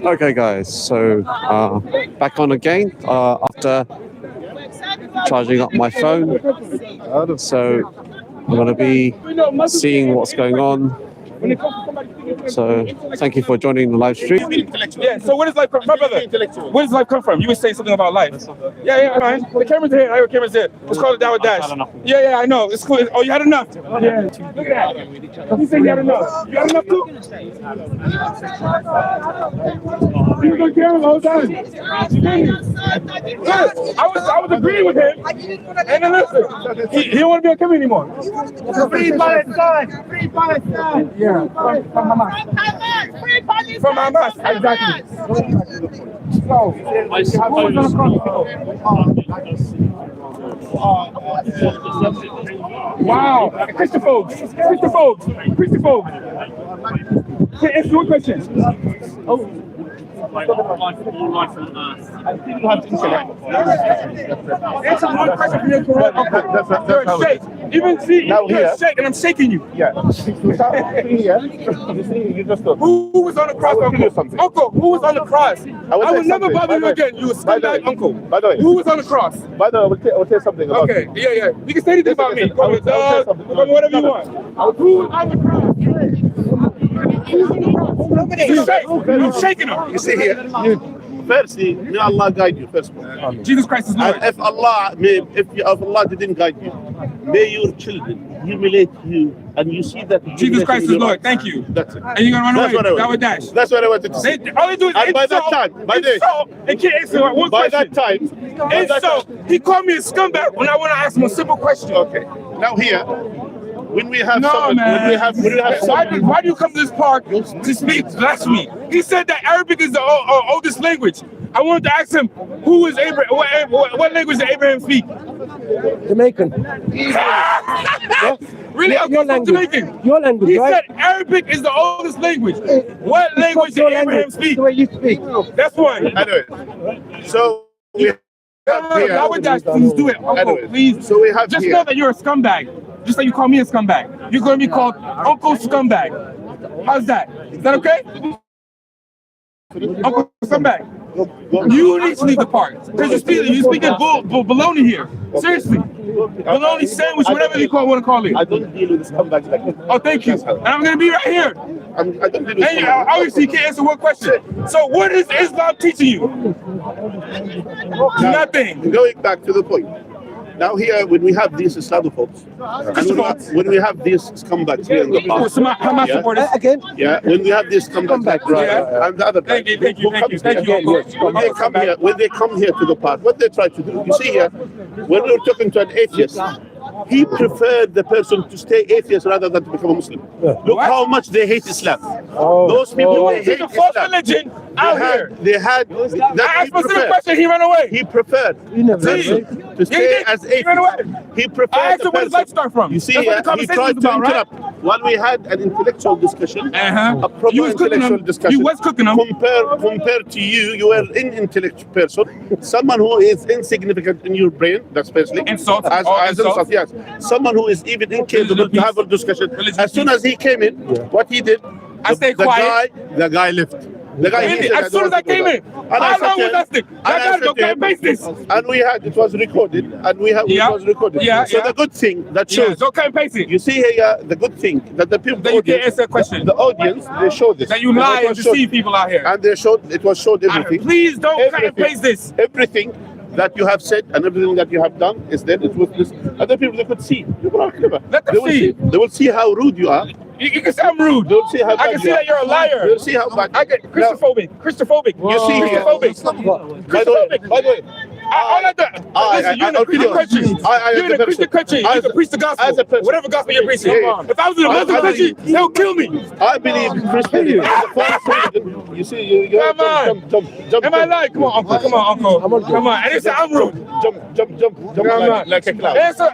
Okay, guys, so back on again after charging up my phone. So I'm going to be seeing what's going on. So thank you for joining the live stream. Yeah, so where does life come from? My brother, where does life come from? You would say something about life. Yeah, fine. The camera's here. I have camera's here. Let's call it Down with Dash. Yeah, I know. It's cool. Oh, you had enough? Yeah. Look at that. You said you had enough. You had enough too? He was on camera the whole time. Yes, I was agreeing with him. And then listen, he don't want to be on camera anymore. Free Palestine! Free Palestine! Yeah, from Hamas. From Hamas, exactly. So, wow, Christopher. Can I ask you one question? Oh. Answer one question for your correct. You're a shake. Even see, you're a shake, and I'm shaking you. Yeah. Who was on the cross, Uncle? Uncle, who was on the cross? I will never bother you again. You a scumbag uncle. By the way, who was on the cross? By the way, I will tell something about you. Yeah. You can say anything about me. Call me dog, call me whatever you want. Who was on the cross? You're shaking him. You see here. Firstly, may Allah guide you first. Jesus Christ is Lord. And if Allah didn't guide you, may your children humiliate you, and you see that Jesus Christ is Lord. Thank you. That's it. And you're gonna run away. That would dash. That's what I wanted to say. All they do is and by that time, he called me a scumbag when I want to ask him a simple question. Okay. Now here. When we have why do you come to this park to speak blasphemy? He said that Arabic is the oldest language. I wanted to ask him, who is Abraham? What language did Abraham speak? Jamaican. Really? Your language. Jamaican. Your language. He said Arabic is the oldest language. What language did Abraham speak? The way you speak. That's one. Anyway, so we I would please do it, Uncle. Please. So we have just know that you're a scumbag. Just like you call me a scumbag. You're going to be called Uncle Scumbag. How's that? Is that okay? Uncle Scumbag. You need to leave the park. Because you're speaking baloney here. Seriously. Baloney sandwich, whatever you want to call it. I don't deal with scumbags like that. Oh, thank you. And I'm going to be right here. I don't deal with scumbags. Obviously, you can't answer one question. So what is Islam teaching you? Nothing. Going back to the point. Now here, when we have these Islamophobes, and when we have these scumbags here in the park, Hamas supporters again. Yeah, when we have these scumbags and the other thank you. When they come here to the park, what they try to do, you see here, when we were talking to an atheist, he preferred the person to stay atheist rather than to become a Muslim. Look how much they hate Islam. Those people they hate false Islam. Religion out here. They had that. I asked a question. He ran away. He preferred to stay as atheist. He preferred. I asked him where his life start from. You see, he tried to interrupt. While we had an intellectual discussion, a proper intellectual discussion. You was cooking them. Compared to you, you are an intellectual person, someone who is insignificant in your brain. That's basically insult. Insult. Yes, someone who is even incapable to have a discussion. As soon as he came in, what he did, I stayed quiet. The guy left. The guy as soon as I came in, how long was that stick? I gotta go get this. And we had it was recorded, and it was recorded. So the good thing that shows. Don't cut and paste it. You see here, the good thing that the people. That you can't answer a question. The audience, they showed this. That you lie and deceive people out here. And they showed it was showed everything. Please don't cut and paste this. Everything that you have said and everything that you have done is there. It was this. Other people they could see. People are clever. Let them see. They will see how rude you are. You can say I'm rude. They'll see how I can see that you're a liar. They'll see how bad. I get Christophobic. You see here. Christophobic. By the way. Listen, you're in a Christian country. You're in a Christian country. You can preach the gospel. Whatever gospel you're preaching. If I was in a Muslim country, they'll kill me. I believe Christianity is the false religion. You see, you come on. Jump. Am I lying? Come on, Uncle. Come on. And they say I'm rude. Jump like a clown. Answer.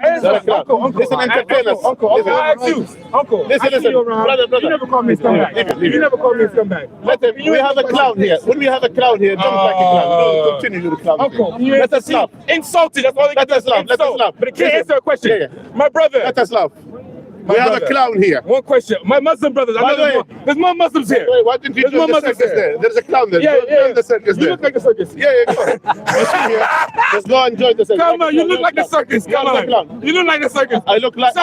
Uncle. Listen, entertainers. Uncle. I ask you. Uncle. Listen. Brother. You never call me a scumbag. You never call me a scumbag. We have a clown here. When we have a clown here, jump like a clown. Continue to the clown. Uncle, let us laugh. Insulted. That's all they Let us laugh. But it can't answer a question. My brother. Let us laugh. We have a clown here. One question. My Muslim brothers. By the way, there's more Muslims here. Why didn't you There's more join the Muslims circus here. there? There's a clown there. Yeah, Join the circus You there. look like a circus. Yeah, go. You see here? Let's go and join the circus. Come on, you look like a circus. Come on. You look like a circus. I look like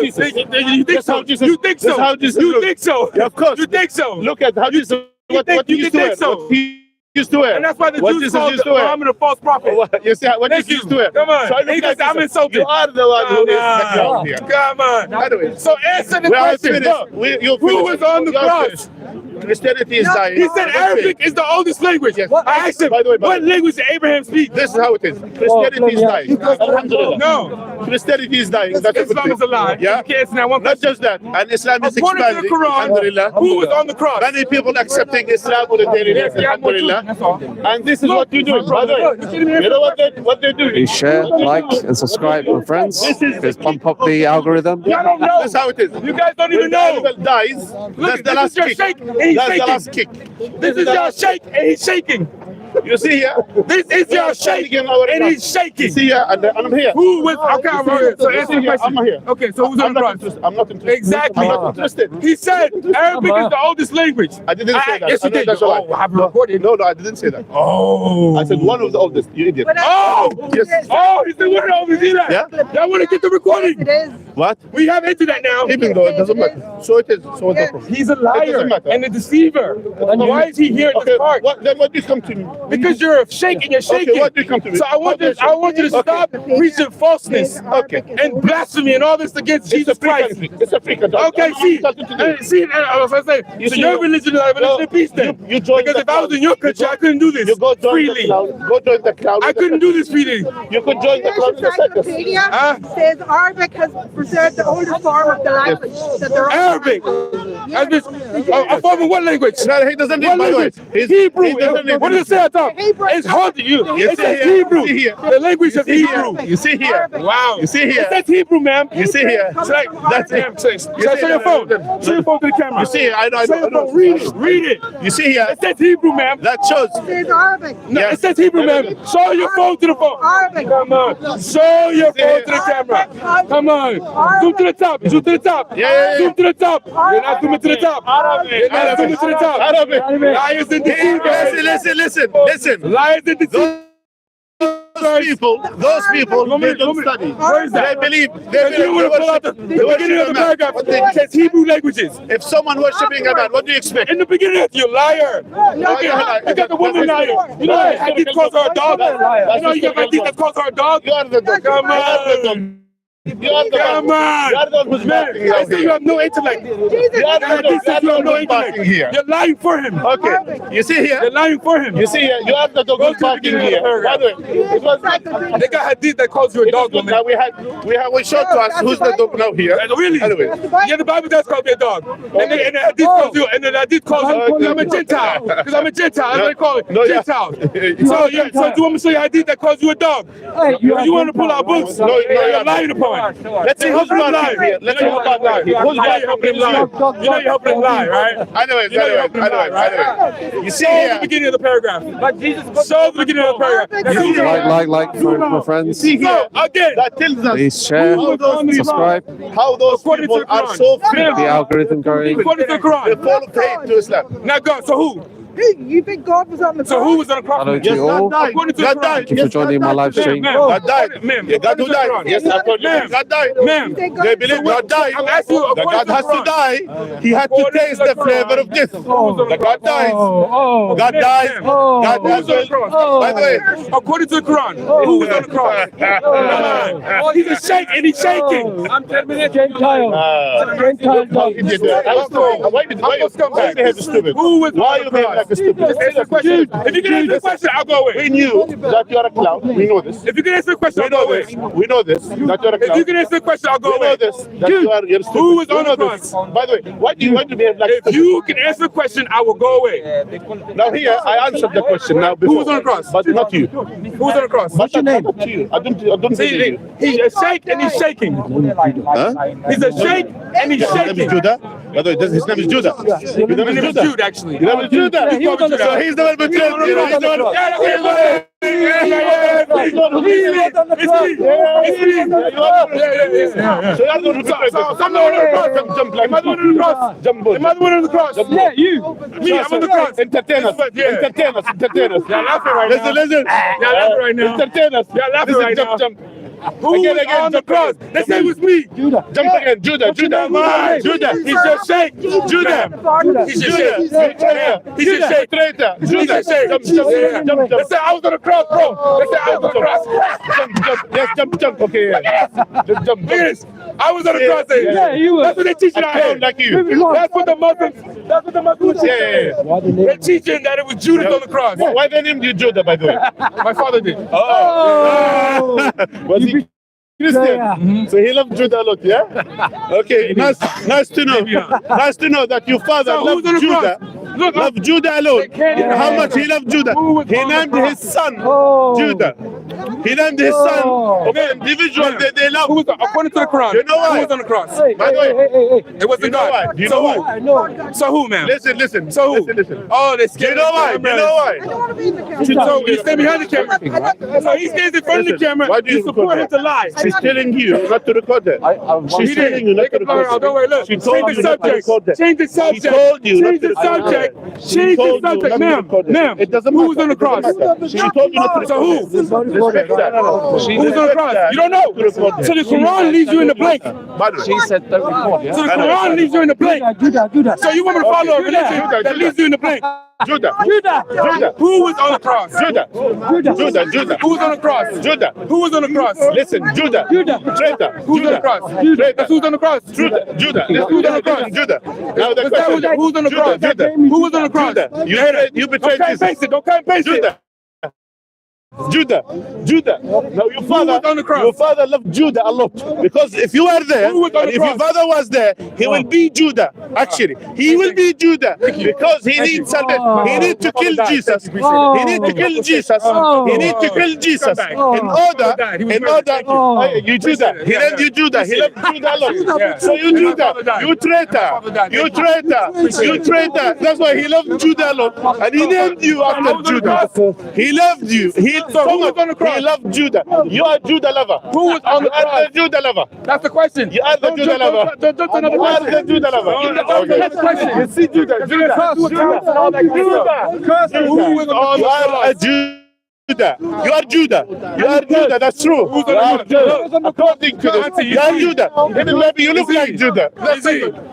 Jesus. You think That's so? how Jesus- You think that's so? how Jesus You looks. think so? Yeah, of course. You think so? Look at how Jesus. What he used to wear. What he used to wear. And that's why the What Jews Jesus called used to wear. Muhammad a false prophet. You see what Thank Jesus used to wear. Come on. So I look He like goes, I'm this. insulted. You are the one who is the Come clown on. here. Come on. Anyway, So answer the we are question. finished. Look, who was on the cross? Christianity is dying. He said Arabic is the oldest language. Yes. I asked him, By the way, what language did Abraham speak? This is how it is. Christianity is dying. Alhamdulillah. No. Christianity is dying. That's a good Islam thing. is a lie. Yeah. You can't answer that one Not question. just that. And Islam is According to the expanding. Quran, Alhamdulillah. who was on the cross? Many people accepting Islam on a daily basis. Yeah, more truth, Alhamdulillah. that's all. And this is what you do. By the way, you know what they do? Please share, like, and subscribe, my friends. Please pump up the algorithm. I don't know. This is how it is. You guys don't even When the know. animal dies, that's the this last is your kick. shake, and he's That's the shaking. last kick. This is your shake, and he's shaking. You see here? This is We your are shake, standing in our and ground. he's You shaking. see here, and I'm here. Who was? Okay, I'm here. So answer the here, question. I'm here. Okay, so who's on I'm the not cross? interested. I'm not interested. Exactly. I'm not interested. He said Arabic is the oldest language. I didn't say that. Yes, you did. That's a lie. Oh, I have it recorded. No, I didn't say that. Oh. I said one of the oldest. You idiot. Oh! Yes. Oh, he's the winner over here. Yeah. Y'all want to get the recording? It is. What? We have internet now. Even though it doesn't matter. So it is. So what's the problem? He's a It liar doesn't matter. and a deceiver. Why is he here at Okay, this park? then what do you come to me? Because you're shaking, you're shaking. Okay, what do you come to me? So I want you to stop preaching falseness Okay. and blasphemy and all this against It's a Jesus free Christ. country. It's a free country. Okay, I'm see, not entitled to do it. I was gonna say, You so see, your religion is a religion of peace then. you join Because the if I was crowd. in your country, I couldn't do this You go join freely. the crowd. Go join the crowd. I couldn't do this freely. You could join the Here's crowd in the circus. encyclopedia Huh? says Arabic has preserved the oldest form of the language. That they're all- Arabic. A form of what language? No, he doesn't need What my language? voice. Hebrew. He doesn't need What does it say at top? Hebrew. It's hard to you. You It see says here, Hebrew. you see here. The language of You see Hebrew. here. You see here. Wow. You see It here. says Hebrew, ma'am. You see here. That's it. Show your phone. Show your phone to the camera. You see here. I know. Show your phone. Read it. Read it. You see here. It says Hebrew, ma'am. That shows. It says Arabic. No, Yes. it says Hebrew, ma'am. Show your phone to the phone. Arabic. Come on. Show your phone to the camera. Come on. Zoom to the top. Zoom to the top. Yeah. Zoom to the top. You're not zooming to the top. You're not zooming to the top. Arabic. Liars and deceivers. Listen. Liars and deceivers. Those people, they don't study. Where is that? They believe. If you want to pull out the beginning of the paragraph, it says Hebrew languages. If someone worshiping a man, what do you expect? In the beginning, you liar. You got the woman liar. You know that Hadith calls her a dog? You know you got Hadith that calls her a dog? You are the dog. Come You are the dog. on. You are the Come one. You are the one on. who's Man, barking I out say you here. have no intellect. You are the one Hadith says you have no who's barking intellect. here. You're lying for him. Okay. You see You're here. lying for him. You see here. You are the dog Go who's to the barking beginning here. of the By the way, it was They got Hadith that calls you a dog, woman. now we showed to us who's the dog now here. Really? Anyway. Yeah, the Bible does call me a dog. And the Hadith calls you, and the Hadith calls you, because I'm a Gentile. Because I'm a Gentile. That's what they call it. No, yeah. Gentiles. So do you want me to show you a Hadith that calls you a dog? You want to pull out books? No, You're lying upon. Let's see who's barking here. Let's see who's barking here. Who's You know you're helping barking him lie. You know you're helping him lie, right? Anyways. You see Show the here. beginning of the paragraph. Show the beginning of the paragraph. Like, my friends. See here. So, again, That tells us Please share, how those subscribe, how those According to people the are Quran. so free. the algorithm going. according to the They Quran. fall hate to Islam. Now go. So who? You think God was on the So who was on the cross? Hello to Yes, you all. God died. According to the God Quran. died. Thank you for joining my live stream. God died. Ma'am. Yeah, God who according to the died. Quran. Yes, according Ma'am. God died. Ma'am. They believe God died. I'm asking you, The according God to the has to Quran. die. He had to According to taste the the flavor of Quran. death. The God dies. Oh, God ma'am, dies. ma'am. God Who was on the cross? By the way, According to the Quran, who was on the cross? Come on. He's a shake and he's shaking. I'm 10 minutes. Gentile. how he did that. I was so- why did you behave stupid? Who was Why on you the behave cross? like a stupid? Just answer the question. If you can answer the question, I'll go away. We knew that you are a clown. We know this. If you can answer the question, We I'll go know away. this. We know this. That you are a If you clown. can answer the question, I'll go We know away. this. That you're stupid. Who was We on know the this. cross? By the way, why do you behave like If you can answer the question, I will go away. Now here, I answered the question now before. Who was on the cross? But not you. Who was on the cross? What's your name? I don't See, see you. he's a shake and he's shaking. Huh? He's a shake and he's His name is shaking. Judah. By the way, his name is Judah. His name My name is is Judah. Jude, actually. His name is Judah. He was on the So he's the one betrayed you. He's the one. Yeah, you. Me, I'm on the cross. Entertain us. Entertain us. Entertain us. Y'all laughing right now. Listen. Y'all laughing right now. Entertain us. Y'all laughing right now. Jump. Who Again, on the jump cross? again. They say it was me. Judah. Jump again. Judah. He's just shake. Judah. He's just shake. He's just shake. Traitor. He's just shake. Jump. They say I was on the cross, bro. They say I was on the cross. Yes, jump. Okay, yeah. Just jump. Look at this. I was on the cross. Yeah, you were. That's what they teaching out here. Like you. That's what the Muslims teach. Yeah. They're teaching that it was Judas on the cross. Why they named you Judah, by the way? My father did. Was he Christian? So he loved Judah a lot, yeah? Okay, nice to know. Nice to know that your father So loved who's on the Judah. cross? Look, Loved Judah alone. Yeah. How much he loved Judah? Who was He on the named cross? his son Oh. Judah. He named his son of an individual that they love. Who was according to the Quran? You know why? Who was on the cross? Hey, By the way, It wasn't you know God. why? You So know who? why? No. So who, man? Listen. So who? Listen. Oh, they You scared. know why? You know why? So he stand behind the camera. So he stands in front of the Listen, camera. why do you You support him record to lie. She's telling you not to record that. She's telling you not to record that. Don't worry, look. She told Change you the not to subject. record that. Change the She subject. told you Change not the to subject. record that. Change the told you subject, not to ma'am. record that. Ma'am. It doesn't Who matter. was on the It doesn't cross? matter. She told you not to So record who? that. Respect that. Who was on the cross? You don't know. So the Quran leaves you in the blank. She said don't record, yeah? So the Quran leaves you in the blank. Judah. So you want me to follow a religion that leaves you in the blank? Judah. Who was on the cross? Judah. Who was on the cross? Judah. Who was on the cross? Listen, Judah. Traitor. Who's on the cross? That's who's on the cross. Judah. Who's on the cross? Judah. Now the What's that? question. Who's on the cross? Judah. Who was on the cross? Judah. You betrayed Don't Jesus. paste it. Don't cut and paste it. Judah. Now your was on the cross? father loved Judah a lot because if you are there, Who was on and the if your cross? father was there, he will be Judah. Actually, he will be Judah because he needs salvation. He needs to kill Jesus. He needs to kill Jesus. He needs to kill Jesus in order. You Judah. He loved you Judah. He loved Judah a lot. So you Judah. You traitor. That's why he loved Judah a lot, and he named you after Judah. He loved you. He loved Judah. You are Judah lover. Who was on the You are cross? the Judah lover. That's the question. You are the Judah lover. Don't jump to another You are question. the Judah lover. That's the question. You see Judah. Who was on You the are a cross? Judah. You are Judah. That's true. Who's You on are the Judah. cross? According to this, you are Judah. Even maybe you look like Judah.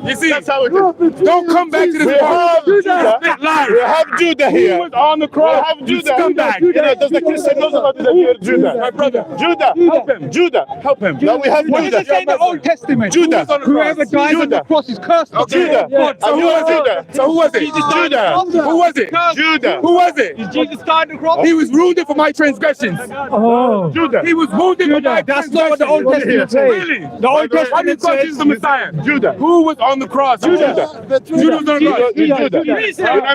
You see, That's how it is. don't come back to We this have Judah. live. We have Judah Who here. was on the We cross? have Judah. Scumbag. You know, does the Christian knows about that you're Judah? My brother. Judah. Help him. Judah. Help him. Now we have What does Judah. it say in the Old Testament? Judah. Whoever dies on the cross is cursed. Judah. So who was it? So who was it? Judah. Who was it? Judah. Who was it? Jesus died on the cross. He was wounded for my transgressions. Oh. Judah. He was wounded for my That's not what the Old transgressions. Testament says. Really? The Old Why do you Testament thought says Jesus the Messiah? Judah. Who was on the cross? Judah. Judah was on the cross. Judah. Your name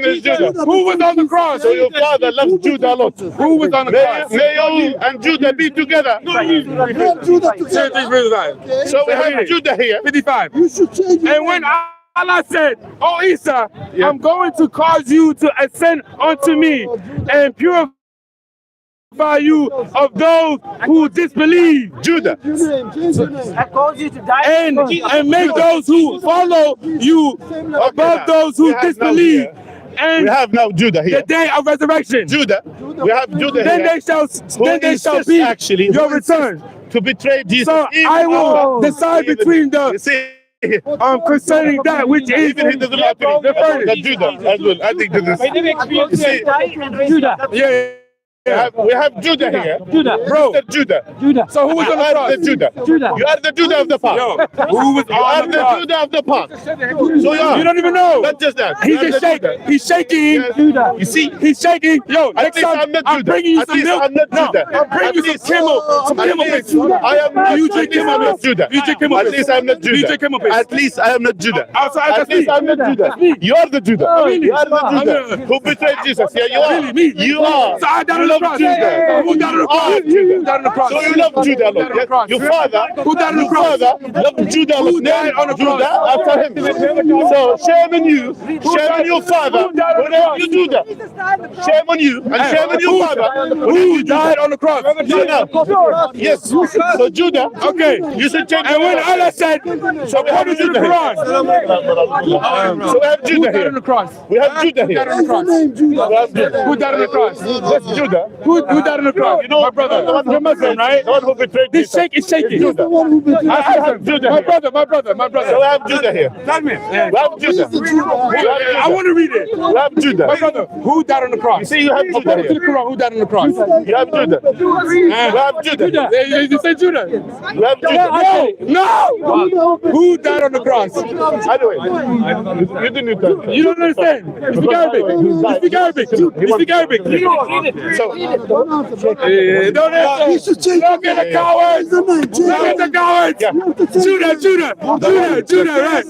is Judah. Who was on the cross? So your father loves Judah a lot. Who was on the cross? May you and Judah be together. So we have Judah here. 55. And when Allah said, "Oh Isa, I'm going to cause you to ascend unto me and purify you of those who disbelieve, Judah. and make those who follow you above those who disbelieve, We and have now Judah the here. day of resurrection. Judah. We have Judah Then here. they shall be actually your return. to betray Jesus. So even I will after- decide even- between You the see, concerning that which is even he doesn't like the furnace. that Judah as well. I think this is. See, Judah. Yeah. we have Judah here. Judah. Bro. Mr. Judah. Judah. So who was on the You are cross? the Judah. Judah. You are the Judah of the park. Yo, who was You are on the the cross? Judah of the park. So You don't even know. Not just that. He's You are just the shaking. Judah. He's shaking. Judah. You see, He's shaking. Yo, at next least time I'm not I'm Judah. bringing you At some least milk. I'm not No, Judah. I'm bringing At you some least- Kimmel. Some At Kimmel least mix. I am not You drink Judah. Kimmel mix. Judah. You drink Kimmel At mix. least I'm not Judah. You drink Kimmel mix. At least I am not Judah. Outside, At that's least me. I'm not Judah. That's me. You are the Judah. Oh, really? You are the I'm Judah the- who betrayed Jesus. Yeah, you are. Really, me. You are. So I gotta You love Judah. Who died on the cross? Who died on the cross? So you love Judah, Lord. Yes? Your father, Who died on the your cross? father loved Judah, Who died on the cross? Judah after him. So shame on you, shame on your father, whenever you do that. Shame on you, and shame on your father. Who died on the cross? Judah. Yes. So Judah. Okay. You should change. And when Allah said, so we have according to the Judah Quran, here. So we have who Judah died here. on the cross? We have Judah here. Who died on the cross? Who died on the cross? That's Judah. Who died on the cross? You know, My brother. You're Muslim, right? The one who betrayed This Jesus. shake is shaking. Judah. I have Judah my here. brother. So we have Judah here. Tell me. We have Judah. I want to read it. We have Judah. My brother, who died on the cross? You see, you have Judah According to the here. Quran, who died on the cross? You have Judah. We have Judah. You say Judah. We have Judah. No. Who died on the cross? Anyway, you didn't need that. You don't understand. You speak Arabic. You speak Arabic. You speak Arabic. So, Don't answer. Look at the cowards. Look at the cowards. Judah, right?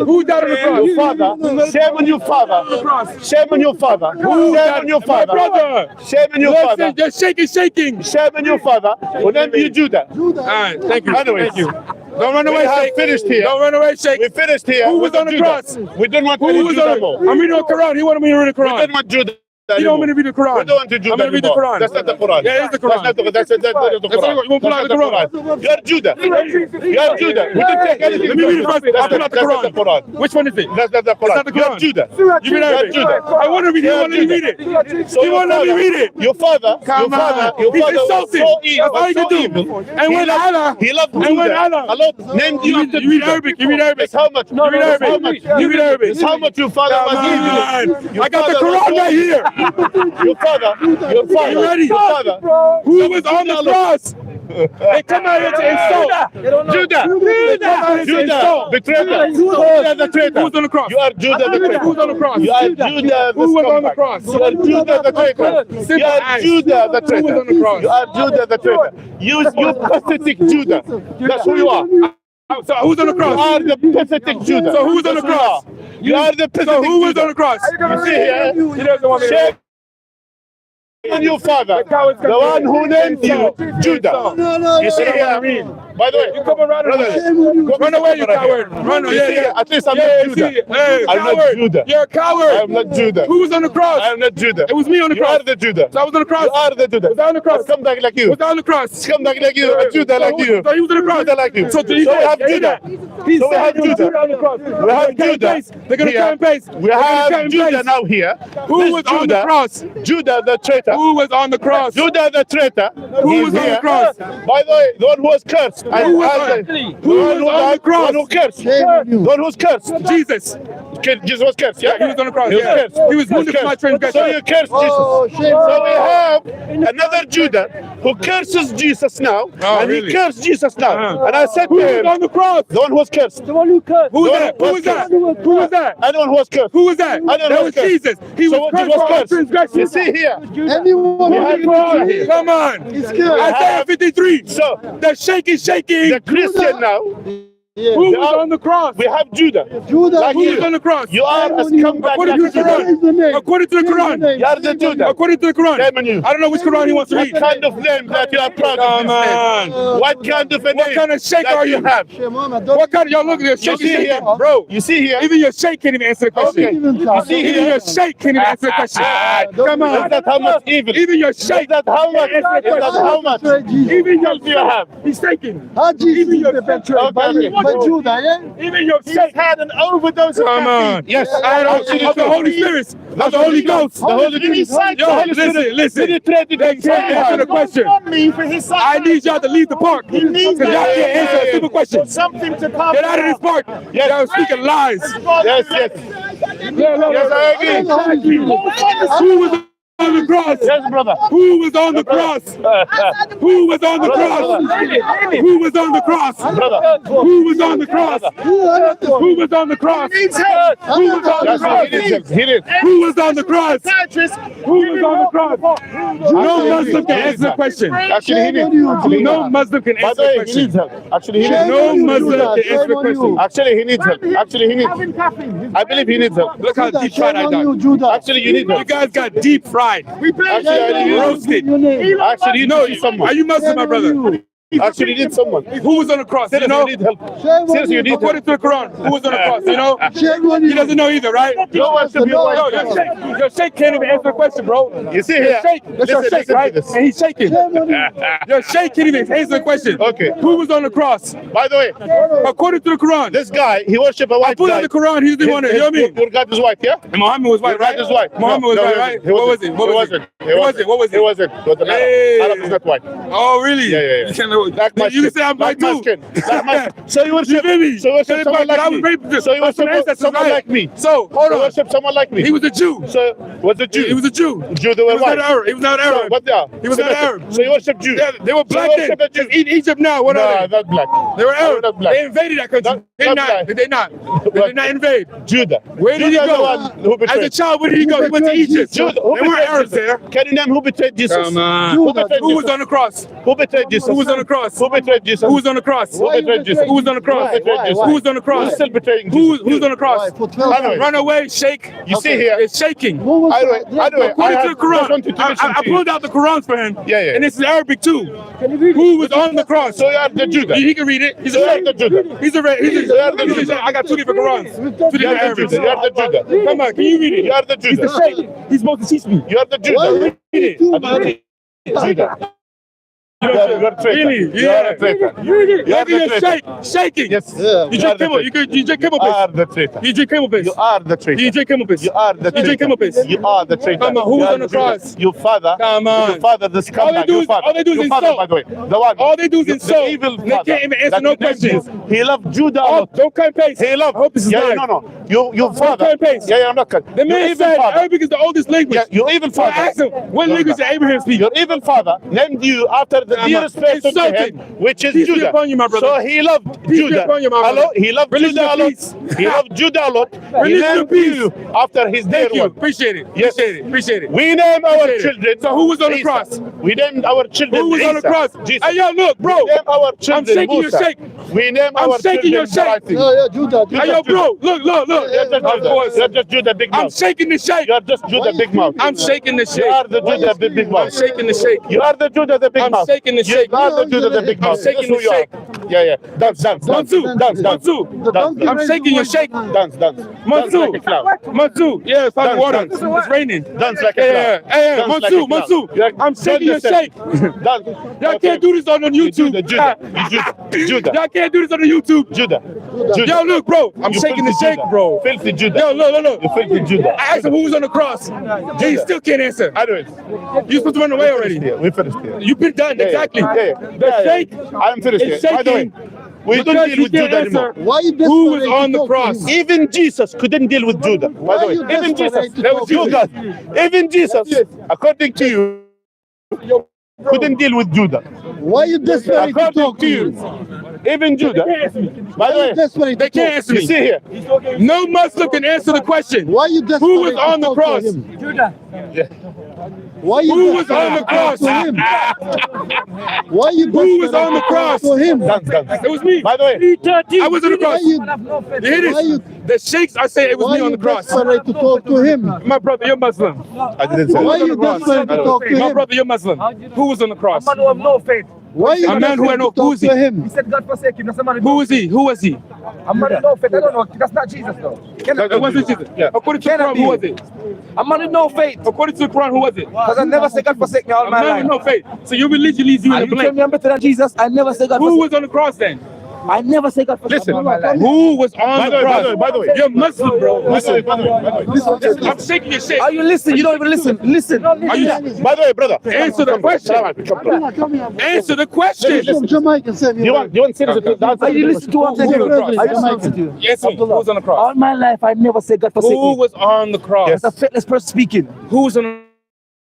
Who died on the cross? your father, shame on your father. Shame on your father. Who Shame died? on your My father. brother. Shame on your father. Listen, just shaking. Shame on your father. Whenever you do that. All right, thank you. Anyways, Thank you. Don't run away, we have Sheikh. finished here. Don't run away, Sheikh. We finished here. Who was with on the Judah. cross? We don't want Who to was do on that the more. I'm reading the Quran. He wanted me to read the We Quran. don't want Judah. You don't want me to read the Quran. We don't want to do I'm that going to read the anymore. Quran. That's not the Quran. Yeah, it is the Quran. That's not the, that's the Quran. You won't pull out the Quran. You're Judah. You're Judah. We don't take anything. Let me read it first. I'll pull out the That's not the Quran. Quran. Which one is it? That's not the It's not Quran. the You're Quran. Judah. You read Arabic. Judah. I want to read it. You You're want to let me read Judah. it. So You won't let me read it. Your father, Come on. your He's father was insulting. so evil. That's all you so can do. evil. And when Allah, He loved and when Judah. Allah, named you after you read Judah. Arabic. You read Arabic. That's how much. You read That's how Arabic. much. You read Arabic. That's how much your father Come was evil. on. Your I got the father was Quran right here. Your father, You ready? your father. Who was on the cross? They come out here to insult. Judah, Judah, betrayer. Judah the traitor. Who's on the cross? You are Judah the traitor. Who's on the cross? You are Judah the Who was on the scumbag. cross? You are Judah the traitor. You are Judah the traitor. Who was on the cross? You are Judah the traitor. You pathetic Judah. That's who you are. So who's on the You cross? are the pathetic Judah. So who's on the That's who you cross? are. You are the pathetic So who was Judah. on the cross? You see here? He doesn't want me to Shame on your father, the one who named you Judah. You see here? By the way, You come around brother, run away, you coward. Run away. You see, at least I'm Yeah, not Judah. see, hey, I'm not coward. Judah. You're a coward. I am not Judah. Who was on the cross? I am not Judah. It was me on the You cross. are the Judah. So I was on the cross. You are the Judah. Was I on the cross? A scumbag like you. Was I on the cross? Scumbag like you. A Judah like you. So he was on the cross. Judah like you. So we have Judah. He's So we have Judah. on the cross. We have Judah. They're going to here. cut and paste. We have Judah now here. Who This was on the cross? Judah the traitor. Who was on the cross? Judah the traitor. Who was on the cross? By the way, the one who was cursed. Who was on the cross? The one who cursed. The one who's cursed. Jesus. Jesus was cursed, yeah? He was on the cross. He was Yeah. cursed. He was wounded for my transgression. So you cursed Jesus. So we have another Judah who curses Jesus now, and really? he cursed Jesus now. And I said Who to was him, on the cross? the one who was cursed. The one who cursed. Who was The that? one Who was that? Who was that? Anyone who was cursed. Who was that? I don't know That was who's cursed. Jesus. He So was what cursed for our cursed? transgression. You see here. Anyone We who have cursed. here. Come on. Isaiah 53. So The shake is shaking. the Christian now, Who was on the cross? we have Judah. Judah. Like Who you. was on the cross? You are a scumbag According to like the you. Quran. According to the Quran. You are the Judah. According to the Quran. Shame on you. I don't know which Quran he wants to What read. kind of name that you are proud Come of? This on. name? What kind of a What name kind of shake that are you? have? What kind of, y'all look at your You shake see is here, shaking. bro. You see here. Even your shake can't even answer the question. Okay. You see Even here. your shake can't even answer the question. Come Is on. that how much evil? Even your Is shake. that how much? Is that how much? Even your do you have? He's shaking. How Jesus Even your is betrayed by Okay. Judah, yeah? Even your He's shake. had an overdose of Come caffeine. on. Yes. Of the Holy Spirit. Of the Holy Ghost. The Holy Spirit. Yo, listen. They can't answer the question. I need y'all to leave the park. Because y'all can't answer a simple question. Something to come. Get out of this park. Y'all speaking lies. Yes, yes. Yes, I agree. Who was on the cross? Yes, brother. Who was on the cross? Who was on the cross? Who was on the cross? Brother. Who was on the cross? Who was on the cross? Who was on the Yes, cross? he needs help. He needs. Who was on the cross? Who was on the cross? No Muslim can answer the question. Actually, he needs. No Muslim can By answer the the way, he question. needs help. Actually, he needs. No Muslim can answer the question. Actually, he needs help. Actually, he needs. I believe he needs help. Look how deep fried I got. Actually, you need You help. guys got deep fried. fried. Actually, I didn't Roasted. Actually, you know someone. Are you Muslim, my brother? Actually, you need someone. Who was on the cross? You Seriously, know? you need help. Seriously, you need help. According to the Quran, who was on the cross? You know? He doesn't know either, right? No one should be Yo, white. your sheikh can't even answer the question, bro. You see Your here? sheikh, that's your sheikh, listen right? to this. And he's shaking. Your sheikh can't even answer the question. Okay. Who was on the cross? By the way, According to the Quran. this guy, he worshipped a I white pulled guy. out the Quran, he's the one that, you know what I mean? Your God is white, yeah? And Muhammad was white, Your God right? is white. Muhammad was No, white, he right? wasn't. What was it? What was it? He wasn't. What was it? He wasn't. It was an Arab. Hey. Arab is not white. Oh, really? Yeah. You can't know. Like my You skin. say I'm Like white my too. skin. Like my skin. So you worship, Really? so you worship someone I like was me. raped. So you worship someone like me. So, hold So you on. worship someone like me. He was a Jew. So was a Jew. He was a Jew. Jew, they He were was not white. Arab. He was not So Arab. what they are? He was not Arab. So you worship Jew. Yeah, they were black so then. you worship a Jew. In Egypt now. What No, are they? not black. They were They Arab. not black. They invaded that country. Not- They not not. black. Did they not? They did not invade. Judah. Where did he Judah, the go? one who As betrayed. a child, where did he go? He went to Egypt. Judah. They Who weren't betrayed Arabs Jesus? there. Can you name who betrayed Jesus? Come on. Who betrayed Who was Jesus? on the cross? Who betrayed Jesus? Who was on the cross? Who betrayed Jesus? Who was on the cross? Who betrayed Jesus? Who was on the cross? Who betrayed Jesus? Who was on the cross? Who's still betraying Who's Jesus? on the cross? Anyway, Run away, shake. you see here. It's shaking. Anyway, I According to the just Quran, wanted to listen I to you. pulled out the Qurans for him. Yeah. And this is Arabic too. Who was on the cross? So you are the Judah. He can read it. He's You a are the Judah. He's a I got two different Qurans. Two You different are the Arabics. Judah. You are the Judah. Come on, can you read it? You are the He's the Judah. sheikh. He's supposed to teach me. You are the Judah. Read it. Judah. You are a traitor. Really? You are a traitor. You read it. You are Look at the your traitor. shaking. Yes. You drink Camel. You drink Camel You are piss. the traitor. You drink Camel piss. You are the traitor. You drink Camel piss. You are the You drink traitor. Camel piss. You are the traitor. Come on, who You was are on the Judah. cross? Your father. Come on. Your father, the scumbag. do Your is- father. all they do is Your father, insult. by the way. The one. All they do is the insult. evil They father. can't even answer that no named questions. you. He loved Judah a Oh, lot. don't cut and paste. He loved. I hope this is live. No. Your father. cut and paste. Yeah, I'm not cut. The Your man evil said father. Arabic is the oldest language. Yeah, your evil So I father. asked him, what language did Abraham speak? Your evil father named you after the Come on. dearest person to Insulting. him, which is Peace be Judah. upon you, my brother. So he loved Peace be Judah. upon you, my brother. Hello? He loved Religion Judah a of lot. peace. He loved Judah a lot. He Religion of named peace. you after his dear Thank you. one. Appreciate it. Yes. Appreciate it. We name our Appreciate it. children. So who was on the Isa. cross? We named our children. Who was on the Isa. cross? Jesus. Hey, yo, look, bro. We name our children. I'm shaking your Musa. shake. We name I'm our shaking your children. shake. Zarathustra. Judah. Hey, yo, bro. Look. You're just Of Judah. course. You're just Judah big I'm mouth. shaking the shake. You're just Judah big mouth. I'm shaking the You shake. are the Judah the big I'm mouth. shaking the shake. You are the Judah the big I'm mouth. shaking the shake. You are the Judah the big I'm mouth. shaking That's who the you shake. are. Yeah. Dance. Mansu. Dance. I'm shaking your shake. Dance. Mansu. Dance like a clown. Mansu. Yeah, it's like Dance, water. dance. It's raining. Dance like a clown. Hey, Dance like a Mansu. clown. Mansu. You're- I'm shaking your Dance. shake. Dance. Y'all can't do this on YouTube. Judah. Y'all can't do this on the YouTube. Judah. Yo, look, bro. I'm You shaking the filthy shake, Judah. bro. Filthy Judah. Yo, look. You filthy Judah. I asked him who was on the cross. He still can't answer. Anyways, You supposed to run away already. we finished here. You've been done, exactly. Yeah. The shake I'm finished is here. By the way, shaking we don't because deal he with can't Judah answer anymore. Why you who was desperate on to the talk to cross. him? Even Jesus couldn't deal with Judah. By the Why way, you even Jesus. desperate to That was talk to You him? guys, even Jesus, according to you, couldn't deal with Judah. Why you desperate to According talk to to you, him? even Judah. By the way, Desperate They to can't talk. answer you me. see here, No Muslim can answer the question. Why you desperate Who was to on the talk to cross? him? Why you Who was desperate on the to cross? talk to him? Why you Who was desperate on the to cross? talk to him? dance. It was me. By the way, I was on the Why cross. you, You hear why you, this? The sheikhs are saying it was why me on you the cross. desperate to talk to him? My brother, you're Muslim. I didn't say Why that. you desperate to talk to My him? brother, you're Muslim. Who was on the cross? Man who have no faith. Why you A man who desperate had no- to who talk is he? to him? He said God forsake him. That's a man Who was he? Who was he? A man with no faith. I don't know. That's not Jesus though. It wasn't Jesus. Yeah. According to the Quran, who was it? A man with no faith. According to the Quran, who was it? Because I never say God forsake me all A my man with life. no faith. So your religion leaves you in And a you tell blank. me I'm better than Jesus. I never say God Who forsake was on the cross then? I never say God forsake me all my life. Who was on the cross? By the way, You're Muslim, bro. by the way, I'm shaking your shit. Are you listening? You don't even listen. Listen. Are you by the way, brother, answer the question? Answer the question. From Jamaica, same you want seriously to answer? Are you listening to what I'm Who was on the saying? cross? I just listen to you. Yes, who was on the cross? All my life, I never say God forsake Who me. was on the cross? That's a faithless person speaking. Who was on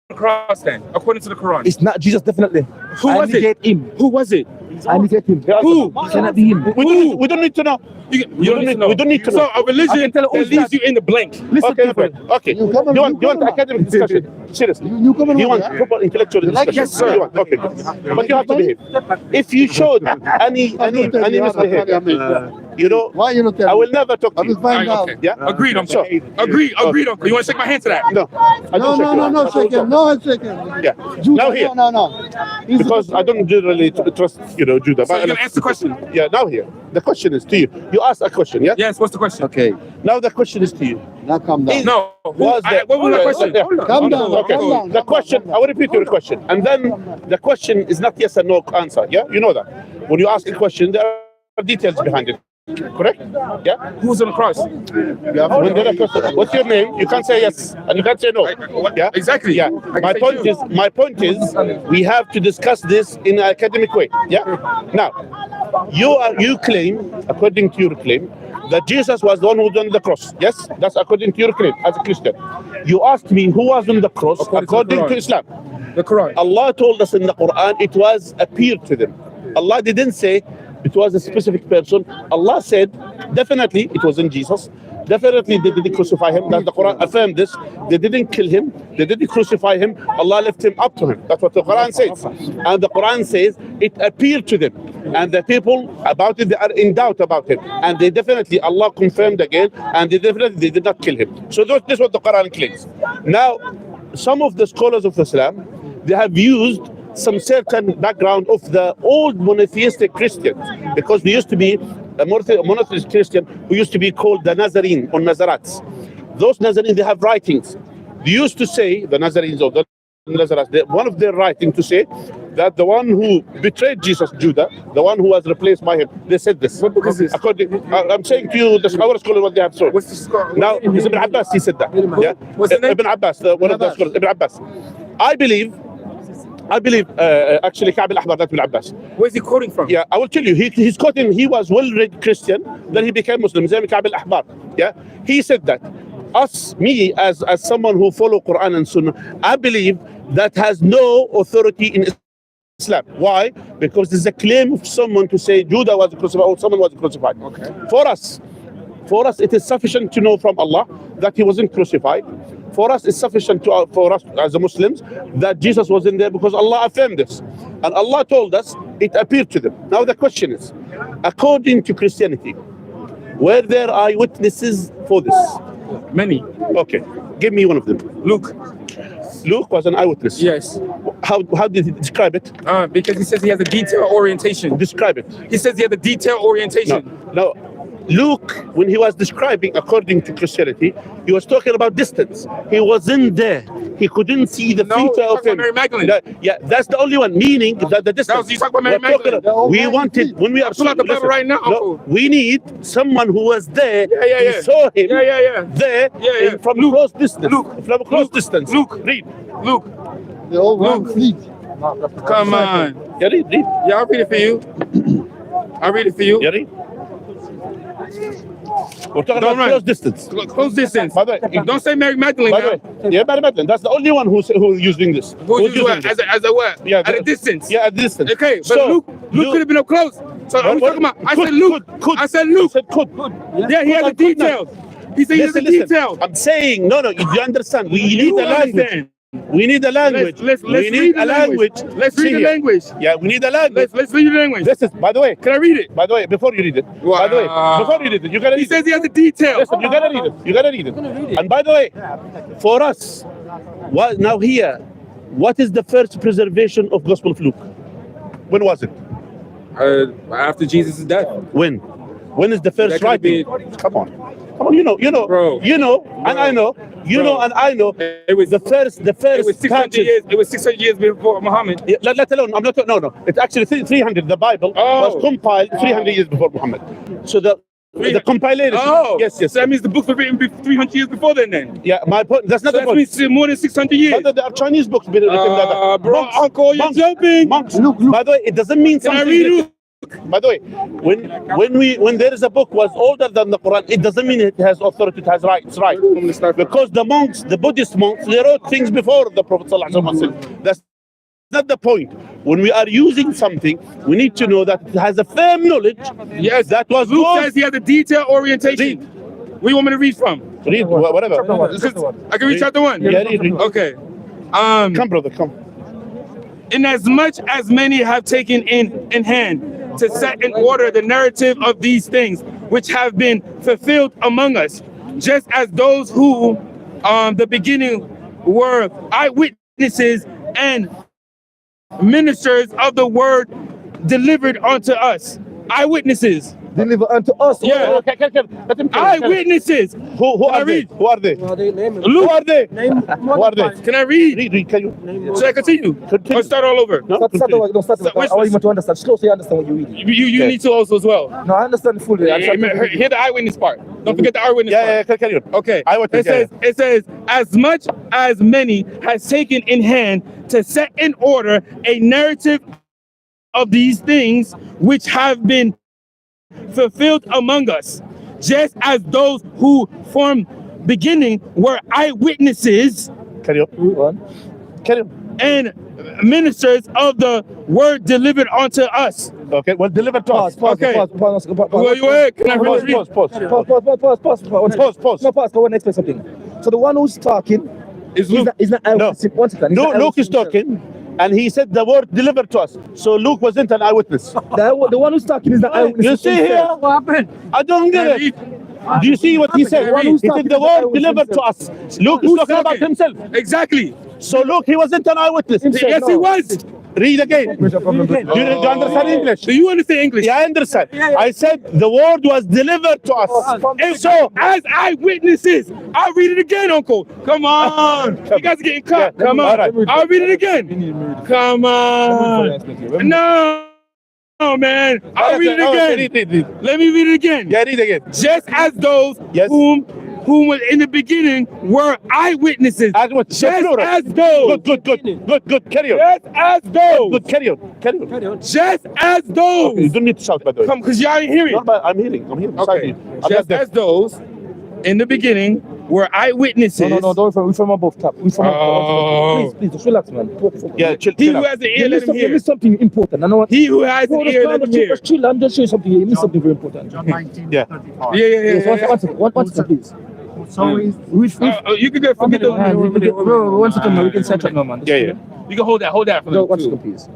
the cross then? According to the Quran. It's not Jesus, definitely. Who was I negate it? him. Who was it? I negate him. Who? It cannot be him. We don't need to know. You don't need to know. We don't need to know. So a religion I can tell that who's leaves not. you in the blank. Listen Okay, to okay, it. okay. You come on, You want you come on. academic discussion? Seriously. You come You on, want yeah? proper intellectual discussion? Yes, sir. You want? Okay. But you have to behave. If you showed any misbehavior, You know, Why you not telling I me? will never talk I to will you. find out. Okay. Yeah? Agreed, Uncle. So, Agreed, Uncle. You want to shake my hand to that? no. I No, don't shake no, your no, hand. no, second. No, second. Yeah. Judah, Now here. no. He's Because I don't generally trust, Judah. So you're going to answer the question? Yeah, now here. The question is to you. You asked a question, yeah? Yes, what's the question? Okay. Now the question is to you. Now calm down. No. What was my question? Calm down. Okay. Calm down. The question, I will repeat your question. And then the question is not yes or no answer. Yeah? You know that. When you ask a question, there are details behind it. Correct? Yeah? Who's on the cross? When there are questions, what's your name? You can't say yes and you can't say no. Yeah? Exactly. Yeah. I My can say point is we have to discuss this in an academic way. Yeah? Now, you claim, according to your claim, that Jesus was the one who was on the cross. Yes? That's according to your claim as a Christian. You asked me who was on the cross according to Islam. The Quran. Allah told us in the Quran it was appeared to them. Allah didn't say it was a specific person. Allah said definitely it wasn't Jesus. Definitely they didn't crucify him. That the Quran affirmed this. They didn't kill him. They didn't crucify him. Allah left him up to him. That's what the Quran says. And the Quran says it appeared to them. And the people about it, they are in doubt about it. And they definitely, Allah confirmed again, and they did not kill him. So this is what the Quran claims. Now, some of the scholars of Islam, they have used some certain background of the old monotheistic Christians, because there used to be a monotheist Christian who used to be called the Nazarene or Nazarats. Those Nazarenes, they have writings. They used to say, the Nazarenes or the Nazarats, one of their writings to say that the one who betrayed Jesus, Judah, the one who was replaced by him, they said this. What book is this? I'm saying to you, our scholars, what they have said. What's the scholar? Now, it's Ibn Abbas, he said that. Yeah? What's his name? Ibn Abbas, one of the scholars, Ibn Abbas. I believe, actually, Ka'b al-Ahbar, that's Ibn Abbas. Where's he quoting from? Yeah, I will tell you. He's quoting. He was well-read Christian. Then he became Muslim. Ka'b al-Ahbar. Yeah, he said that. Me as someone who follow Quran and Sunnah, I believe that has no authority in Islam. Why? Because there's a claim of someone to say Judah was crucified or someone was crucified. Okay. For us, it is sufficient to know from Allah that he wasn't crucified. For us, it's sufficient for us as Muslims that Jesus was in there because Allah affirmed this. And Allah told us it appeared to them. Now the question is, according to Christianity, were there eyewitnesses for this? Many. Okay, give me one of them. Luke. Luke was an eyewitness. Yes. How did he describe it? Because he says he has a detailed orientation. Describe it. He says he has a detailed orientation. No. Luke, when he was describing, according to Christianity, he was talking about distance. He wasn't there. He couldn't see the feature of him. Mary Magdalene. Yeah, that's the only one. Meaning that the distance. You talk about Mary We're talking Magdalene. about- We wanted when we are pull out the Bible right now, No, Uncle. we need someone who was there. Yeah. Who saw him. Yeah. There. Yeah. From close distance. Luke. From close distance. Luke. Read. Luke. They all want to sleep. Come on. Yeah, read. Yeah, I'll read it for you. I'll read it for you. Yeah, read. We're talking Don't about run. close distance. Close distance. By the way, Don't say Mary Magdalene By the now. way, yeah, Mary Magdalene. That's the only one who's using this. Who's using what? this. As a what? Yeah, At a distance. Yeah, at distance. Okay, but So, Luke could have been up close. So I'm talking about. I said Luke. I said Luke. Could. Yeah, he has the details. He said he has the details. I'm saying no. You understand? We need a language. understand. We need a language. Let's we read need the a language. Let's read the See here. language. Yeah, we need a language. Let's read the language. This is, by the way. Can I read it? By the way, before you read it. By the way, before you read it, you gotta read He it. says he has the details. Listen, you gotta read it. You gotta read it. And by the way, for us, now here, what is the first preservation of Gospel of Luke? When was it? After Jesus' death. When? When is the first That could be- writing? Come on, you know, Bro. and I know, and I know. It was the first. It was 600 patches- years. It was 600 years before Muhammad. Yeah, let alone, I'm not. No. It's actually 300. The Bible was compiled 300 years before Muhammad. So the compiler. Yes. So that means the books were written 300 years before then. Yeah, my point. That's not So the that point. means more than 600 years. But there are Chinese books written like Bro, Uncle, you're jumping. Monks. By the way, it doesn't mean Can I something. read Luke? By the way, when there is a book was older than the Quran, it doesn't mean it has authority, it has rights, right? Because the monks, the Buddhist monks, they wrote things before the Prophet ﷺ. That's not the point. When we are using something, we need to know that it has a firm knowledge. Yes, that was Luke yours. says he has a detailed orientation. Read. Where you want me to read from? Read whatever. I can read chapter 1. Yeah, read. Okay. Come, brother, come. Inasmuch as many have taken in hand to set in order the narrative of these things, which have been fulfilled among us, just as those who the beginning were eyewitnesses and ministers of the word delivered unto us. Eyewitnesses. Deliver unto us. Yeah. Okay, let him tell. Eyewitnesses. Who Can I are they? read? Who are they? Luke. Who are they? Who are they? Can I read? Read, can you? Should I continue? Continue. Or start all over? No, Start continue. over. No, start over. I want you to understand. Slow so you understand what you're reading. You need to also as well. No, I understand fully. I'm trying to- Hear the eyewitness part. Don't forget the eyewitness part. Yeah, carry on. Okay. Eyewitness, It says, as much as many has taken in hand to set in order a narrative of these things which have been fulfilled among us, just as those who from beginning were eyewitnesses Carry on. Go on. Carry on. and ministers of the word delivered unto us. Okay, well, deliver to us. Okay. Pause. Where you at? Can I finish reading? Pause. Pause. No, pause. I want to explain something. So the one who's talking Is Luke. is not eyewitness. One second. No, Luke is talking, and he said the word delivered to us. So Luke wasn't an eyewitness. The one who's talking is not eyewitness. You see here? What happened? I don't Can I get read? it. Do you see what he said? One He who's said talking the is word eyewitness delivered to us. Luke is Who's talking about talking? himself. Exactly. So Luke, he wasn't an eyewitness. Yes, he was. Read again. Do you understand English? Do you understand English? Yeah, I understand. I said the word was delivered to us. And so, as eyewitnesses, I'll read it again, Uncle. Come on. You guys are getting cut. Yeah, Come all on. right. I'll read it again. Come on. No, man. I'll read it again. Read. Let me read it again. Yeah, read again. Just as those Yes. whom were in the beginning were eyewitnesses. Just as those. Good. Carry on. Just as those. Good. Carry on. Just as those. You don't need to shout, by the way. Come, because y'all ain't hearing. No, but I'm hearing. beside Okay. you. I'm Just not as those in the beginning were eyewitnesses. No, we from above top. We from Oh. above. Please, just relax, man. Yeah, chill. He chill who out. has an ear, You let him missed hear. something important. I know what. He who has an ear, let him hear. Just chill. I'm just showing something here. You missed something very important. Yeah. Yeah. One second, please. So is You can go forget the. Bro, one second, man. We can set up now, man. Yeah. You can hold that for No, them. one too. second, please.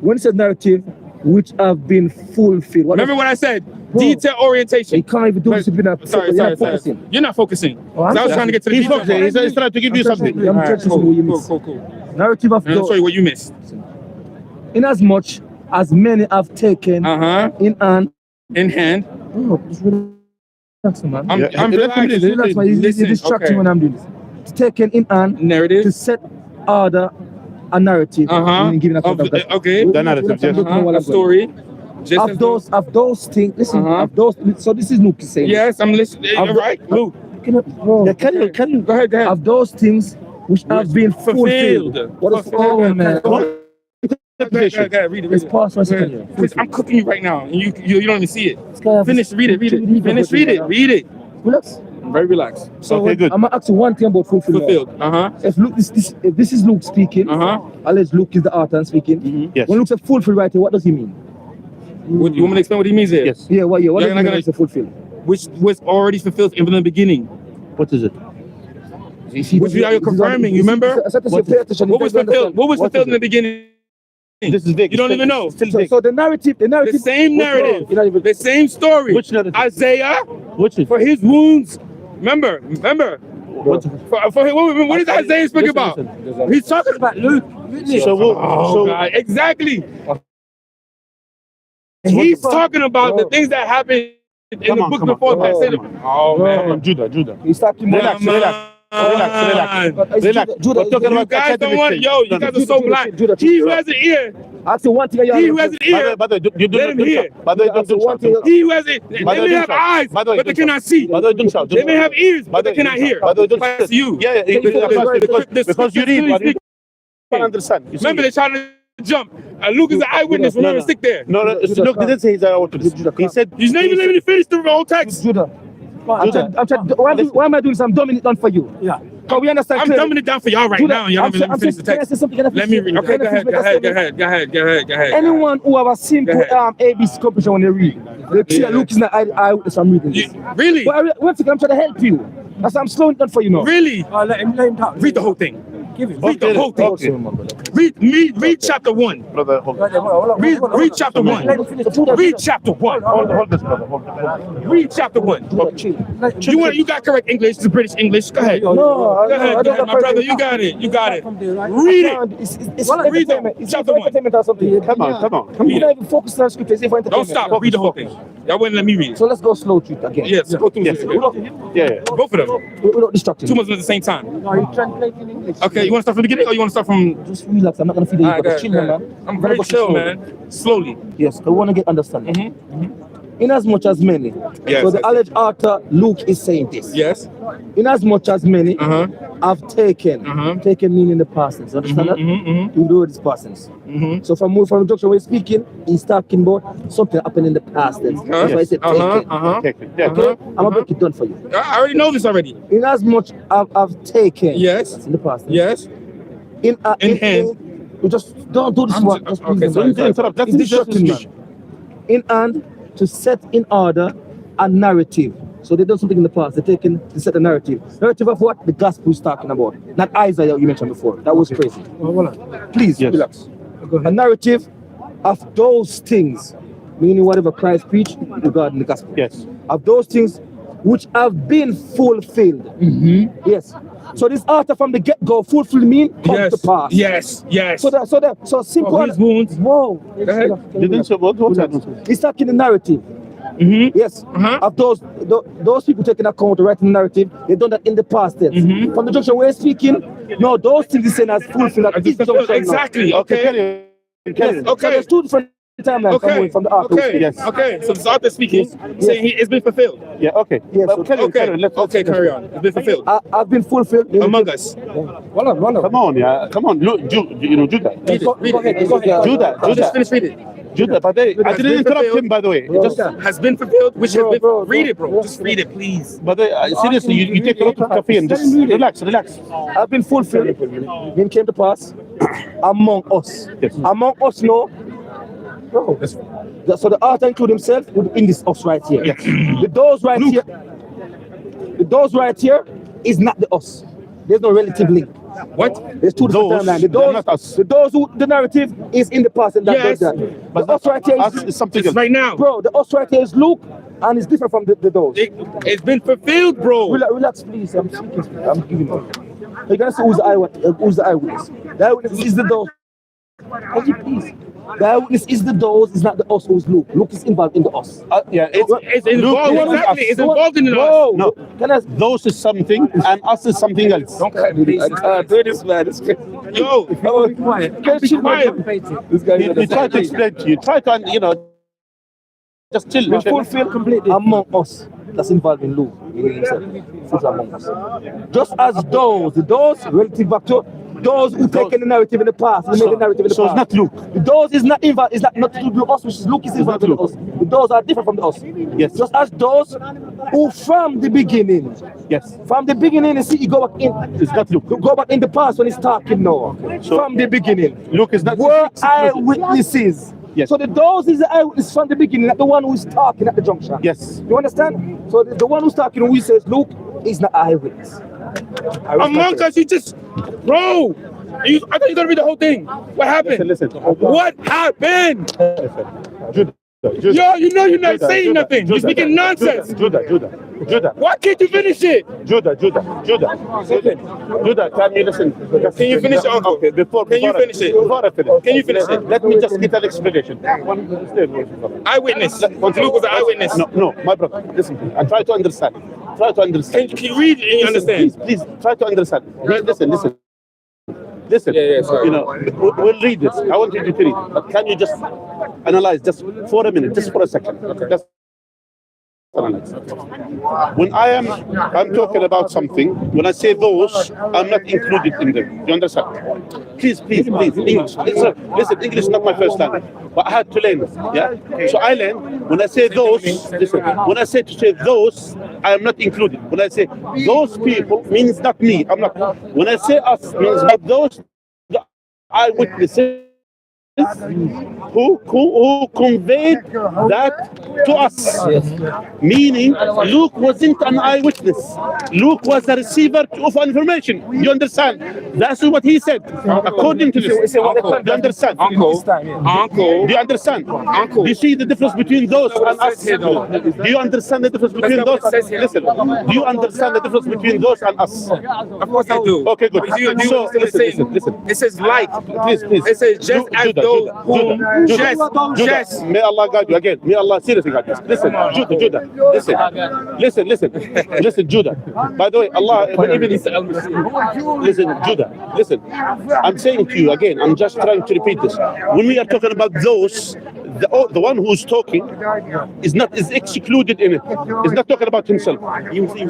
When it says narrative, which have been fulfilled. Remember what I said? Bro. Detail orientation. You can't even do this if you're not Sorry. you're not focusing. You're not focusing. Oh, I'm 'Cause I was trying to get to the He's detail. focusing. He's trying to give you something. I'm Alright, trying to see what you miss. cool. Narrative of And I'll show you those, what you missed. inasmuch as many have taken in hand. In hand. Oh, just relax, man. I'm Yeah. relaxed. Relax, man. You're Listen, distracting okay. when I'm doing this. It's taken in hand to Narrative. set order a narrative. And giving account of that. Okay. The narrative, yes. A story. Just as Of those things, listen, of those, so this is Luke saying. Yes, I'm listening. Of All right, Luke. Bro, Yeah, carry on. Go ahead. of those things which have been fulfilled. What is Fulfilled. man? Go ahead, read it. It's past one second here. Because I'm cooking you right now, and you don't even see it. guy has- Finish, read it. Finish, read it. Relax. I'm very relaxed. So Okay, good. I'm gonna ask you one thing about fulfillment. Fulfilled. If this is Luke speaking, unless Luke is the author and speaking. Yes. When Luke said fulfill right here, what does he mean? What, you want me to explain what he means here? Yes. Yeah, what Yeah, does he I'm mean gonna- when he said fulfill? Which was already fulfilled even in the beginning. What is it? Which we are confirming, you remember? What was fulfilled? What was fulfilled in the beginning? This is vague. You don't even know. Still vague. So the narrative, The same narrative, You're not even- the same story. Which narrative? Isaiah, Which is? for his wounds. Remember. What? What is Isaiah speaking about? He's talking about Luke. So God, exactly. He's talking about the things that happened in the book before that. Said, oh man, Judah. He's talking Relax. We're talking You about guys don't want, you guys are so blind. Judah. He who has an ear, I say one thing. he who has an ear, By the way, you let him hear. By the way, don't shout. he who has it. They By the way, may don't have shout. eyes, By the way, but they don't cannot see. By the way, don't shout. They may have ears, By but the they way, cannot hear. By the way, don't That's you. Yeah, because you read, but you don't understand. You see? Remember, they tried to jump. Luke is an eyewitness. Remember, stick there. No, look, didn't say he's an eyewitness. He said He's not even letting me finish the whole text. Judah. Why am I doing this? I'm dumbing it down for you. Yeah. Can we understand? I'm clearly? dumbing it down for y'all right Judah, now. Y'all don't even let me finish the can I text. say something? Can I Let me read. Okay, Can I go ahead. Anyone who have a simple Go ahead. ABC comprehension when they read, they see that Luke is not eyewitness. I'm reading this. Really? But one second, I'm trying to help you. That's why I'm slowing down for you now. Really? let him talk. Read the whole thing. Give him. Read the whole thing. Okay. Read chapter 1. Brother, hold on. Read chapter 1. Read chapter 1. Hold this, brother. Hold this. Read chapter 1. You got correct English. It's British English. Go ahead. No, Go ahead, my brother. You got it. You got it. Read it. It's Read entertainment. it. It's Chapter 1. entertainment or something. Come on. You're not even focused on scripture. It's for Don't entertainment. stop. Read the whole thing. Y'all wouldn't let me read it. So let's go slow through it again. Yes, go through this. Yeah. Both of them. We're not distracting. Two months at the same time. No, you translate in English. Okay, you want to start from the beginning or you want to start from... Just relax. I'm not gonna feed you. Alright, But go chill, ahead. man. I'm We're very gonna go chill, slowly. man. Slowly. Yes, I want to get understanding. In as much as many. Yes, So the yes. alleged author Luke is saying this. Yes. In as much as many Uh-huh. have taken. Uh-huh. Taken meaning the past tense. Understand that? You do this past tense. So from the junction we're speaking, he's talking about something happened in the past tense. That's why I said taken. Take it. Yeah. Okay? I'm gonna break it down for you. I already know this already. In as much I've taken. Yes. That's in the past tense. Yes. In hand. You just don't do this one. Just okay, please sorry, don't interrupt. That's distracting, man. In hand to set in order a narrative. So they've done something in the past. They're taking to set a narrative. Narrative of what? The gospel is talking about. Not Isaiah you mentioned before. That was crazy. Please relax. A narrative of those things, meaning whatever Christ preached regarding the gospel. Yes. Of those things which have been fulfilled. Yes. So this author from the get-go, fulfill mean come to pass. Yes. So simple. His wounds. Whoa. Didn't say what happened? He's talking the narrative. Yes. Of those people taking account of writing the narrative, they've done that in the past tense. From the junction we're speaking, no, those things he's saying as fulfilled. Exactly. Okay. Yes. Okay. So there's two different timelines from the author. Okay. Yes. Okay. So this author speaking, saying it's been fulfilled. Yeah. Okay. Yes. Well, Carry on. It's been fulfilled. I've been fulfilled Among us. Come on, yeah. Come on. Look, Judah. Read it. Go ahead. Judah. Just finish reading. Judah, but I didn't interrupt him, by the way. Just, Has been fulfilled, which has been. Read it, bro. Just read it, please. but seriously, you take a lot of coffee and just relax. I've been fulfilled. It came to pass among us. Yes. Among us, no. Bro. So the author include himself in this us right here. Yes. The those right here is not the us. There's no relative link. What? There's two different Those, timelines. they're not us. The narrative is in the past and that Yes. does that. But The us right here us is, is something It's else. right now. bro, the us right here is Luke and it's different from the those. It's been fulfilled, bro. Relax, please. I'm speaking. I'm giving you. You're gonna say who's the eyewitness? The eyewitness is the those. Please. The eyewitness is the those, it's not the us who's Luke. Luke is involved in the us. Yeah, It's involved. Luke is Exactly. us. It's involved in the us. Bro, No. can I Those is something and us is something else. do this, man? It's crazy. Yo, Be quiet. be quiet. This guy He tried to explain to you. Just chill. we fulfill completely among us. That's involved in Luke. Meaning himself. Fulfill among us. Just as those relative back to those who taken the narrative in the past, who made the narrative in the So past. it's not Luke. Those is not involved. It's not to do with us, which is Luke is involved in not us. Those are different from the us. Yes. Just as those who from the beginning. Yes. From the beginning, you see, you go back in. It's not Luke. You go back in the past when he's talking now. So- From the beginning. Luke is not. Were eyewitnesses. Yes. So those is the eyewitness from the beginning, not the one who's talking at the junction. Yes. You understand? So the one who's talking, who says Luke, is not eyewitness. Among us, you just, bro. I thought you were gonna read the whole thing. What happened? Listen. What happened? Judah. Yo, you know you're not Judah, saying Judah, nothing. You're Judah, speaking nonsense. Judah. Why can't you finish it? Judah, can you listen? Can you finish it, Uncle? Okay, before Can you I- finish it? Before I finish. Can you finish it? Let me just get an explanation. Eyewitness. Luke was an eyewitness. No, my brother, listen. I try to understand. Can you read it and you understand? Please, try to understand. Listen. Yeah, sorry. We'll read this. I want you to read. But can you just analyze just for a minute, just for a second? Okay. Just analyze. When I'm talking about something, when I say those, I'm not included in them. You understand? Please. English. Listen, English is not my first language, but I had to learn it. Yeah. So I learned when I say those. Listen. When I say those, I am not included. When I say those people means not me. I'm not. When I say us means not those the eyewitnesses who conveyed that to us. Meaning, Luke wasn't an eyewitness. Luke was a receiver of information. You understand? That's what he said. According to this, do you understand? Uncle. Do you understand? Uncle. Do you see the difference between those and us? Do you understand the difference between those? Listen. Do you understand the difference between those and us? Of course I do. Okay, good. Do you So listen. It says like. Please. It says just as those whom just. May Allah guide you again. May Allah seriously guide you. Listen, Judah. Listen, Judah. By the way, Allah even listen, Judah. Listen. I'm saying to you again. I'm just trying to repeat this. When we are talking about those, the one who's talking is excluded in it. He's not talking about himself.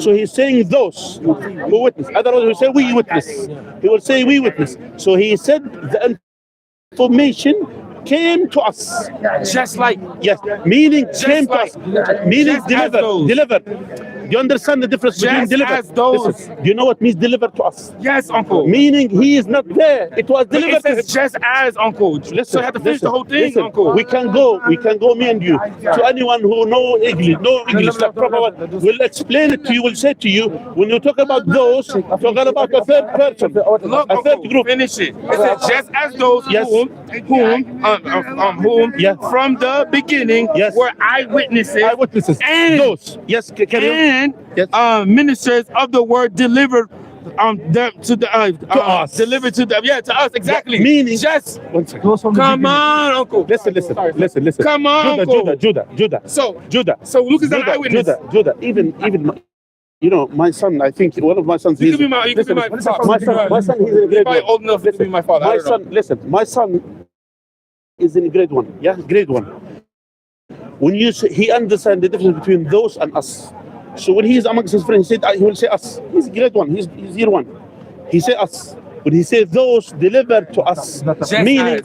So he's saying those who witness. Otherwise, he will say we witness. He will say we witness. So he said the information came to us. Just like. Yes, meaning Just came like, to us. Meaning delivered. Do you understand the difference between Just delivered? as those. Listen, do you know what means delivered to us? Yes, Uncle. Meaning he is not there. It was delivered. It says just as, Uncle. So you have to finish the whole thing, Uncle. We can go, me and you, to anyone who know English, like proper one, will explain it to you, will say to you, when you talk about those, talking about a third person, Look, a third Uncle, group. finish it. It says just as those Yes. whom Yes. from the beginning Yes. were eyewitnesses and those. Yes, carry on. and Yes. ministers of the word delivered to us. Delivered to them. Yeah, to us, exactly. Meaning, just one second. come on, Uncle. Listen. Come on, Uncle. Judah. So Judah. Luke is an eyewitness. Judah. Even my son, I think one of my sons. You can be my father. My son, he's in grade Probably 1. old enough to be my father. I don't know. My son is in grade 1. Yeah, grade 1. When you say, he understands the difference between those and us. So when he is amongst his friends, he will say us. He's grade 1. He's year 1. He say us. When he say those delivered to us, meaning,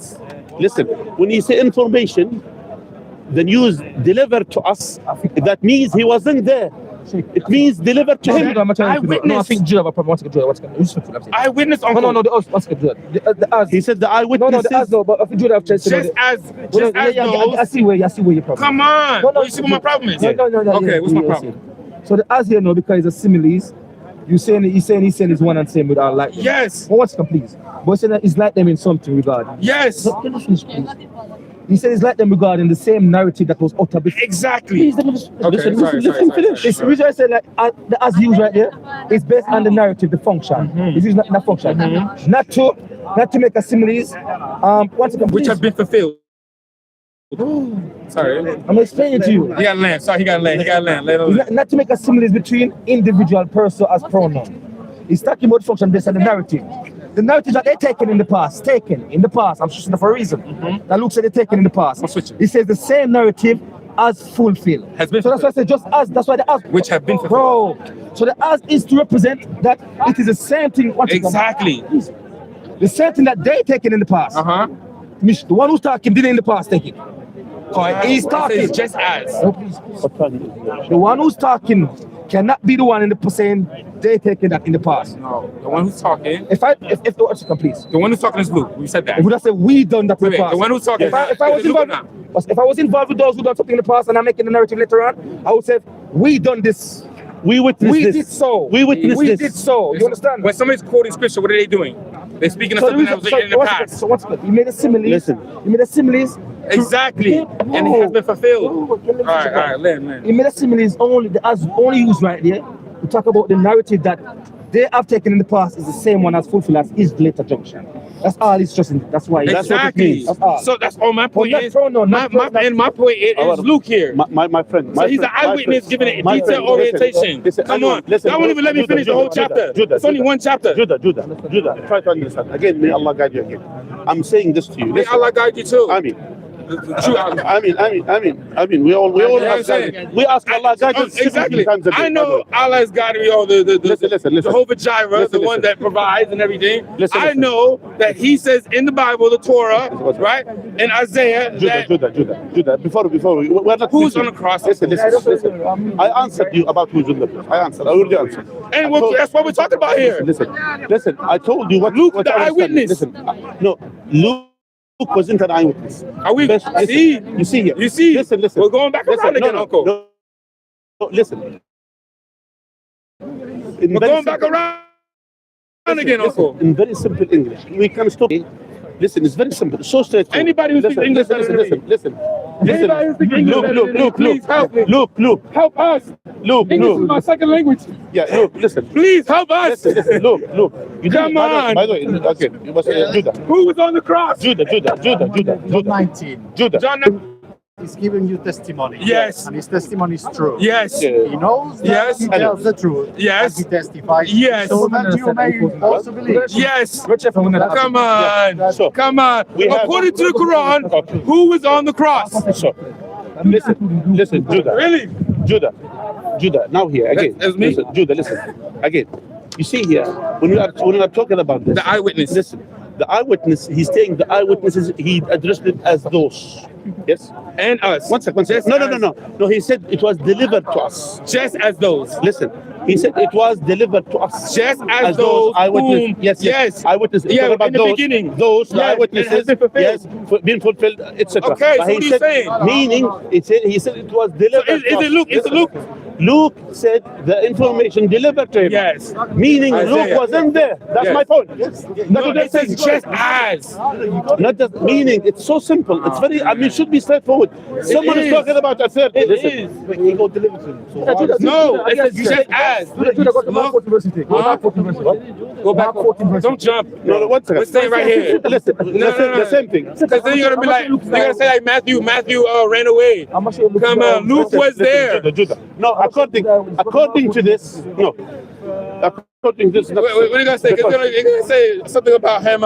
listen. When he say information, the news delivered to us. That means he wasn't there. It means delivered to him. I think Judah have a problem. Eyewitness, Uncle. No, the as. He said the eyewitnesses. The as, no, but if Judah have changed Just as those. I see where your problem. Come on. No, You see what my problem is? No. Okay, what's my problem? So the as here, no, because it's a similes. He's saying it's one and same with our like. Yes. Well, what's please? But saying that it's like them in something regard. Yes. Let me finish, please. He said it's like them regarding the same narrative that was uttered before. Exactly. Please, let me just Okay, listen, finish. It's the reason I said like the as used right there is based on the narrative, the function. It's used not function. Not to make a similes. Once again, Which have been fulfilled. Sorry. I'm explaining to you. He got land. Sorry, he got land. Let him land. Not to make a similes between individual person as pronoun. He's talking about function based on the narrative. The narrative that they're taken in the past. I'm switching it for a reason. That Luke said they're taken in the past. I'm switching. He says the same narrative as fulfilled. Has been so that's why I said just as. That's why the as. Which have been fulfilled. Bro. So the as is to represent that it is the same thing. Exactly. The same thing that they taken in the past. The one who's talking didn't in the past take it. He's talking. Just as. No, please. The one who's talking cannot be the one in the saying they taken that in the past. No, the one who's talking. If the watch come, please. The one who's talking is Luke. We said that. If we just say we done that in the past. The one who's talking. If I was involved with those who done something in the past and I'm making the narrative later on, I would say we done this. We witnessed this. Did so. We witnessed this. We did so. You understand? When somebody's quoting scripture, what are they doing? They're speaking of something that was in the past. So what's good? You made a similes. Listen. You made a similes. Exactly. And it has been fulfilled. All right, land. You made a similes only used right there to talk about the narrative that they have taken in the past is the same one as fulfilled as his later junction. That's all it's just. That's why. Exactly. That's all. So that's all my point is. My point is Luke here. My friend. So he's an eyewitness giving it a detailed orientation. Come on. That won't even let me finish the whole chapter. It's only one chapter. Judah. Try to understand. Again, may Allah guide you again. I'm saying this to you. May Allah guide you too. I mean, we all ask God. We ask Allah guidance exactly. times a day. I know Allah is guiding me all Listen. Jehovah Jireh, the one that provides and everything. I know that He says in the Bible, the Torah, right, in Isaiah, Judah. Before we're not. Who's on the cross? Listen. I answered you about who's on the cross. I already answered. And that's what we're talking about here. Listen. I told you what. Luke, what the eyewitness. Listen. No, Luke. wasn't an eyewitness. Are we? Listen, See? you see here. You see? Listen. We're going back around again, Uncle. No, listen. We're going back around again, Uncle. In very simple English, we can stop. Listen, it's very simple. It's so straightforward. Anybody who speaks English better than me. Listen. Anybody who speaks English better than me, please help me. Look. Help us. English is my second language. Yeah, look, listen. Please help us. Listen, look. You Come on. By the way, okay, you must Judah. Who was on the cross? Judah. John 19. Judah. John. He's giving you testimony. Yes. And his testimony is true. Yes. He knows that Yes. he tells the truth. Yes. And he testifies. Yes. So that you may also believe. Yes. Come Come on. So, Come on. we have- According to the Quran, Okay. who was on the cross? So, listen, Judah. Really? Judah. Now here again. That's me? Listen, Judah. Listen again. You see here when we are talking about this. The eyewitness. Listen, the eyewitness. He's saying the eyewitnesses. He addressed it as those. Yes. And us. One second. Just No. as- No. He said it was delivered to us. Just as those. Listen. He said it was delivered to us. Just as those eyewitnesses. whom- Yes. Yeah, Eyewitnesses. Talking about in the those, beginning. Those Yes, eyewitnesses. it has been fulfilled. Yes, being fulfilled, etc. Okay, But so he what are you said, saying? Meaning, he said it was So delivered. is to us. it Luke? Is it Luke? Luke said the information delivered to him. Yes. Meaning Isaiah. Luke wasn't there. That's Yes. my point. No, it says just as. Not just meaning. It's so simple. It's very. I mean, it should be straightforward. Someone is is. talking about a third. It Listen. is. When he got delivered to him. So No, it says just as. Go back. Don't jump. No, 1 second. We're staying right here. Listen. No. The same thing. Because then you're gonna be like, you're gonna say like Matthew ran away. Come on, Luke was there. Judah. No, according to this, no. According to this, What are you gonna say? 'Cause you're gonna say something about him.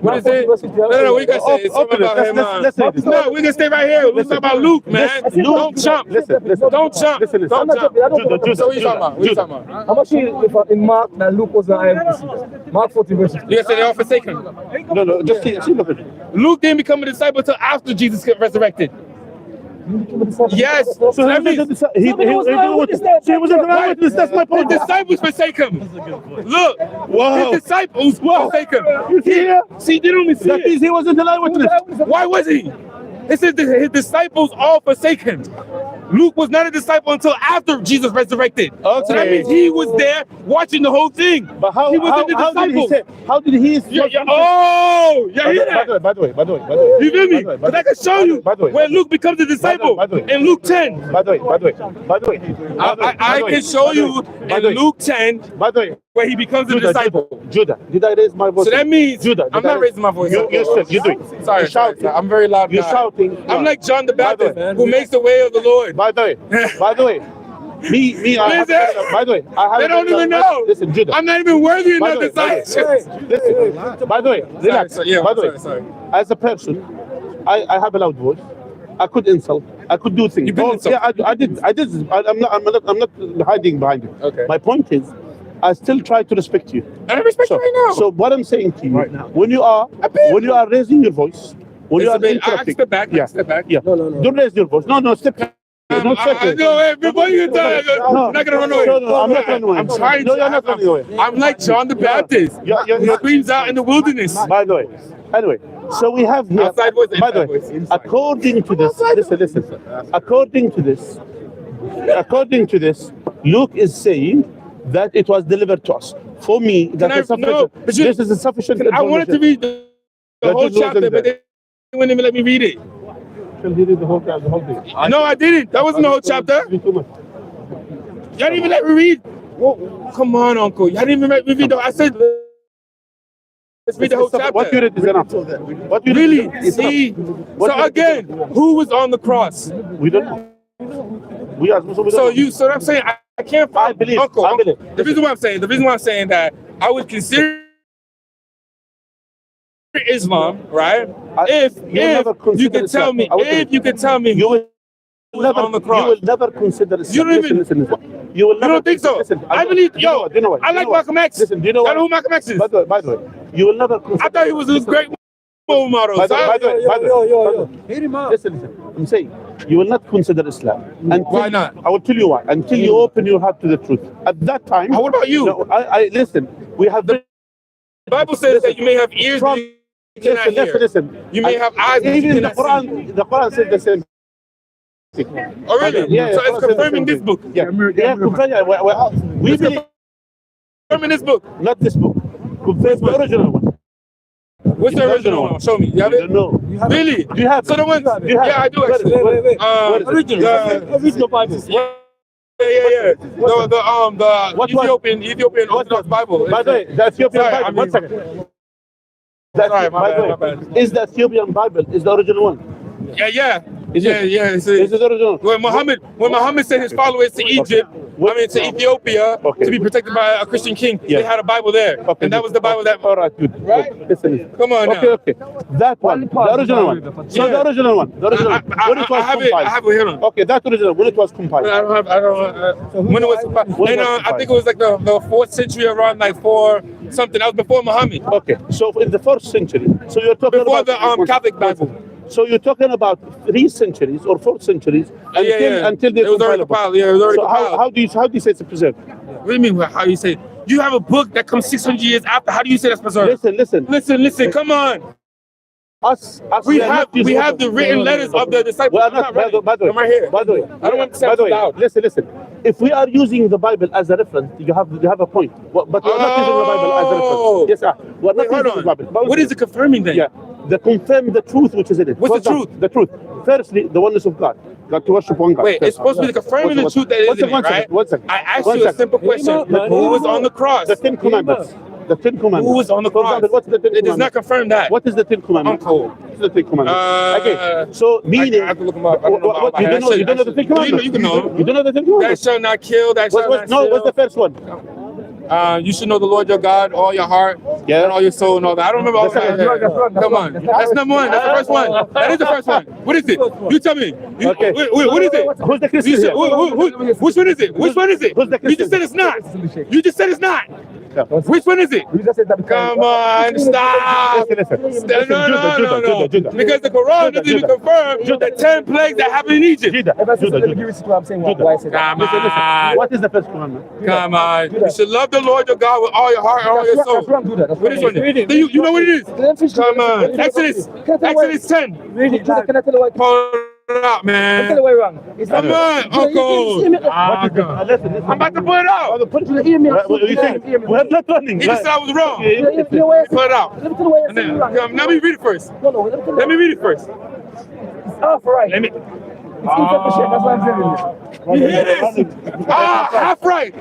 What is it? No. What are you gonna say? Something about him. Let's say this. No, we're gonna stay right here. Let's talk about Luke, man. Don't jump. Listen. Don't jump. Listen. Don't jump. Judah. So what are you talking about? What are you talking about? How much in Mark that Luke was an eyewitness? Mark 14 verse 15. You gonna say they all forsaken? No, just see look at it. Luke didn't become a disciple until after Jesus got resurrected. Yes. So that means he was an eyewitness. That's my the point. disciples forsake him. Look, Wow. the disciples forsake him. You see here? See, they don't even see That it. means he wasn't an eyewitness. Why was he? It says that his disciples all forsake him. Luke was not a disciple until after Jesus resurrected. So that Okay. means he was there watching the whole thing. But how he wasn't the did he disciple. say? How did he? Oh, you hear that? By the way. You feel me? Because I can show you By the way. where Luke becomes a disciple By the way. in Luke 10. By the way. I can show you in Luke 10 By the way. where he becomes a disciple. Judah, did I raise my voice? So that means Judah, I'm did I not raising my voice. You're doing. Sorry, You're shouting. I'm very loud. You're guy. shouting. I'm like John the By the way, Baptist who makes the way of the Lord. By the way, me, I have, by the way, I have. They don't even know. Listen, Judah. I'm not even worthy By enough the to say. Listen. By the way, relax. sorry, yeah, By the way, sorry. as a person, I have a loud voice. I could insult. I could do things. You've been insulted. Yeah, I did. I'm not hiding behind it. Okay. My point is, I still try to respect you. And I respect you right now. So what I'm saying to you, Right now. when you are raising your voice, when you It's are a bit- I interrupting, step back. yeah, Step back. yeah, don't raise your voice. No, step back. No, before you die, I'm not gonna run away. No, I'm not running away. I'm trying No, to. you're not running away. I'm like John the Baptist. You're- He screams out in the wilderness. By the way, anyway, so we have here. Outside voice, by the inside way, voice, inside. according to this, listen. According to this, Luke is saying that it was delivered to us. For me, that is sufficient. No, but This is a sufficient. I wanted to read the That whole just wasn't chapter, but there. they wouldn't even let me read it. Can he read the whole thing? No, I didn't. That wasn't the whole chapter. Too much. Y'all didn't even let me read. Well, come on, Uncle. Y'all didn't even let me read. I said, let's read the whole chapter. What you read is enough. What you Really? read is See? enough. What So you read is again, who was on the cross? enough. We don't know. We are. So we don't know. So I'm saying I can't I find believe. Uncle. I believe. The reason why I'm saying that I would consider Islam, right? If never you consider could tell Islam. me, I will if you could tell me You will who never. was on the You cross. will never consider Islam. You don't even- Listen. You will You never. don't think so? Listen, I believe, do you know yo, what? Do you know what? I Do you like know what? Malcolm X. Listen, do you know I what? know who Malcolm X is. By the way, you will never consider. I thought he was a great role model. By the way, Yo. Hear him out. Listen. I'm saying you will not consider Islam. Until, Why not? I will tell you why. Until you open your heart to the truth. At that time. What about you? No, I listen. We have. The Bible says that you may have ears From- to cannot hear. Listen. You may have eyes, but you Even the cannot see. Quran, the Quran said the same thing. Oh, really? Yeah, So the Quran it's said the confirming same this thing. book. Yeah, confirming. We It's believe confirming this book. not this book. Confirm the original one. What's the original one? Show me. You have I it? don't know. Really? Do you have So the ones? Do you have Yeah, I do Where is actually. it? Where is it? Original Bible. Yeah. The Ethiopian Orthodox Bible. By the way, the Ethiopian Sorry, Bible. I mean- 1 second. Sorry, my By the bad, way, my bad. is the Ethiopian Bible is the original one? Yeah. Is it? It's Is it the original? when Muhammad sent his followers to Egypt, to Ethiopia, Okay. to be protected by a Christian king, Yeah. they had a Bible there, Okay, and that was the Bible that. All right, good. Right? Good. Listen. Come on Okay, now. okay. That one, the original one. So Yeah. the original one. The original one. When it was I have it. compiled. I have it here. Okay, that original. When it was compiled. I don't. When it was, When it and was I think it was like the 4th century, around like 4 something. That was before Muhammad, Okay, so in the 4th century. So you're talking before about the Catholic Bible. So you're talking about 3 centuries or 4 centuries until they it was already compiled. Yeah, it was already So compiled. how do you say it's preserved? What do you mean? How you say? You have a book that comes 600 years after. How do you say that's preserved? Listen. Come on. Us We are have not using the written letters of the disciples. We are I'm not. ready. By the way, I'm right here. By the way, I don't want to sound too loud. Listen. If we are using the Bible as a reference, you have a point. But we are not using the Bible as a reference. Yes, sir. We are not Wait, hold using the on. Bible. What is it confirming then? Yeah, they confirm the truth which is in it. What's For the example, The truth. Firstly, the oneness of God. God to worship one God. Wait, it's supposed to be confirming the truth that is in it, right? One second. I asked One you a second. simple question. Who was on the cross? The Ten Commandments. The Ten Commandments. Who was on the For cross? example, what's the Ten It does not Commandments? confirm that. What is the Ten Commandments? Uncle. What's the Ten Commandments? Okay, so meaning. I have to look them up. I don't know What, about you that. don't know the Ten Commandments? You can know. You don't know the Ten Thou Commandments? shalt not kill. Thou shalt not steal. What's the first one? You should know the Lord your God, all your heart, Yeah. and all your soul, and all that. I don't remember all that. Come on, that's number one. That's the first one. That is the first one. What is it? You tell me. Okay. What is it? Who's the Christian You said, here? which one is it? Which one is it? Who's the You just Christian? said it's not. You just said it's not. Yeah. Which one is it? Come on, stop. Listen. No. Judah. Because the Quran doesn't even confirm the 10 plagues that happened in Egypt. Judah. Come on. What is the first commandment? Come on. You should love the Lord your God with all your heart and all your soul. What is one? You know what it is? Come on. Exodus 10. Pull it out, man. Come on, Uncle. Listen. I'm about to pull it out. You think we're not running? He just said I was wrong. Yeah. Pull it out. And then, let me read it first. Let me read it first. Let me. You hear this? Half right.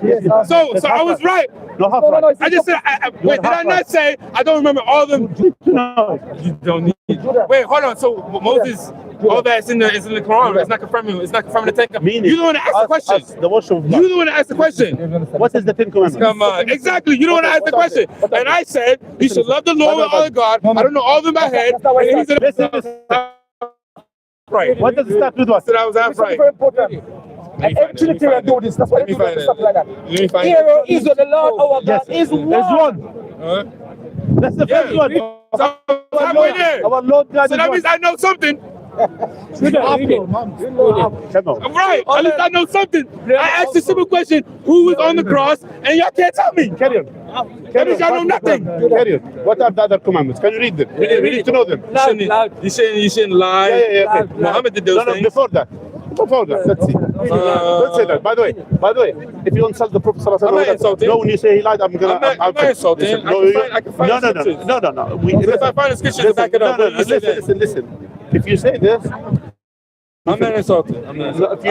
So I was right. No, half right. I just said, wait, did I not say, I don't remember all of them? No. You don't need. Wait, hold on. So Moses, all that's in the Quran, it's not confirming the Ten Commandments. You don't want to ask the question. The worship of God. You don't want to ask the question. What is the Ten Commandments? Come on. Exactly. You don't want to ask the question. And I said, you should love the Lord with all your God. I don't know all of them by head. And he said, right. What does it start with what? So that was half right. And every Trinitarian do this. That's why they do stuff like that. Let me find Hero is what the Lord our God is one. There's one. That's the first one. So halfway there. Our Lord God So is that one. means I know something. Come on. I'm right. At least I know something. I asked a simple question: who was on the cross? And y'all can't tell me. Carry on. That means y'all know nothing. Carry on. What are the other commandments? Can you read them? We need to know them. You shouldn't lie. Yeah. Okay. Muhammad did those things. Before that. Let's see. Let's say that. By the way, if you insult the Prophet I'm not insulting. no, when you say he lied, I'm not insulting. Listen, I can find the scriptures. No. If I find the scriptures to back it up, Listen. If you say this, I'm not insulting. I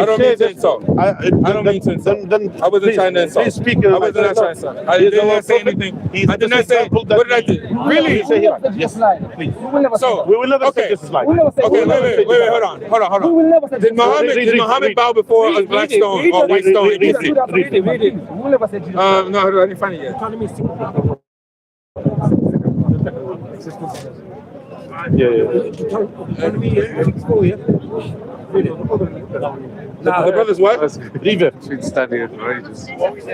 don't mean to insult. I don't mean to insult. Then I wasn't trying to insult. Please speak. I wasn't trying to insult. I did not say anything. I did not say. What did I do? Really? Yes, please. So We will never okay. say this is lying. Okay, wait, hold on. Did Muhammad bow before a black stone or white stone? Read it. No, I didn't find it yet. The brothers what? Read it. Been standing in for ages. No. Read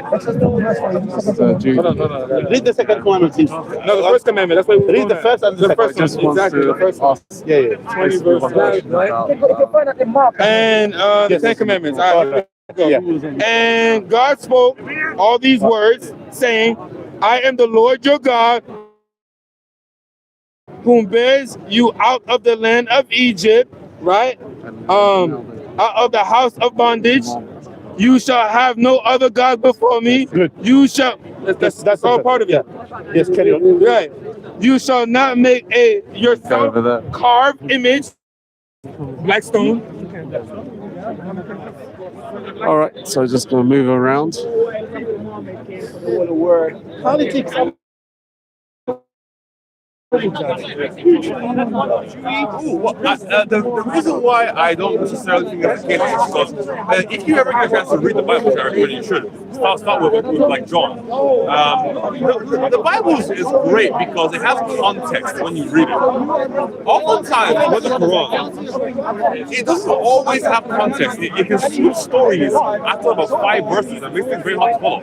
the second commandment, please. No, the first commandment. That's why we Read the first and the second. Just wants Exactly. to The first one. ask 20 verses. And the Ten Commandments. All right. Yeah. And God spoke all these words, saying, I am the Lord your God, whom bears you out of the land of Egypt, right? Out of the house of bondage. You shall have no other God before me. Good. You shall. That's all part of it. Yes, carry on. Right. You shall not make a yourself over there. carved image like stone. All right, so just going to move around. Politics. The reason why I don't necessarily think that's the case is because if you ever get a chance to read the Bible, which I recommend you should, start with like John. The Bible is great because it has context when you read it. Oftentimes with the Quran, it doesn't always have context. It can swoop stories after about 5 verses and makes things very hard to follow.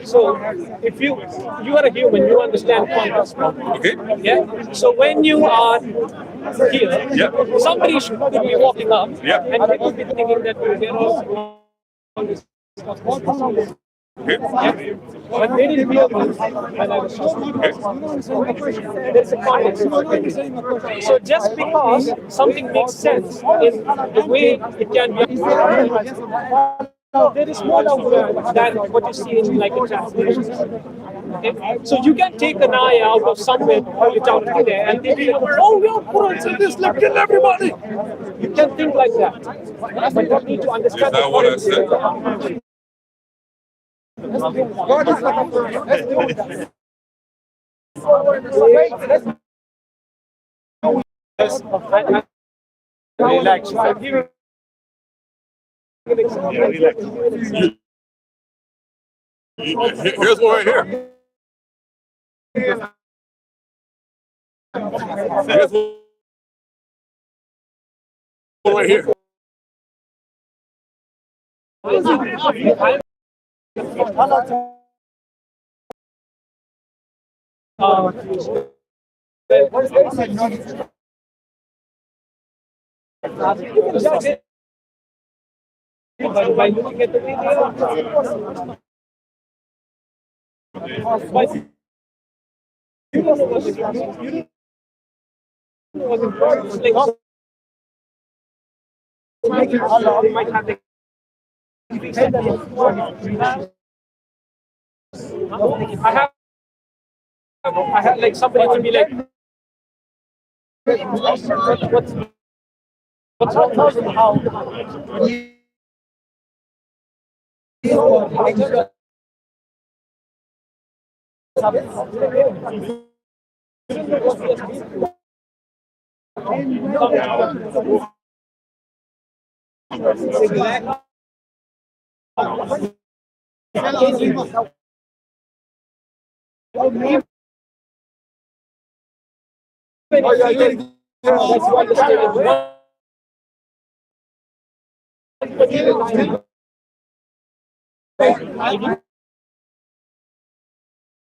So, if you are a human, you understand context. Okay? Yeah. So when you are here, Yeah. somebody could be walking up, Yeah. and they could be thinking that there are on this. Okay? Yeah. But they didn't hear me when I was talking. There's a context. So just because something makes sense in the way it can be, there is more out there than what you see in like a translation. Okay? So you can take an eye out of somewhere, pull it out of there, and they be like, oh, your Quran said this, let's kill everybody. You can think like that. But you need to understand Is that what I said? Relax. Here's one right here. Here's one right here. By looking at the video, but you don't know what it is. You don't know what it is. Like, they might have the I have like somebody to be like, what's wrong? That's why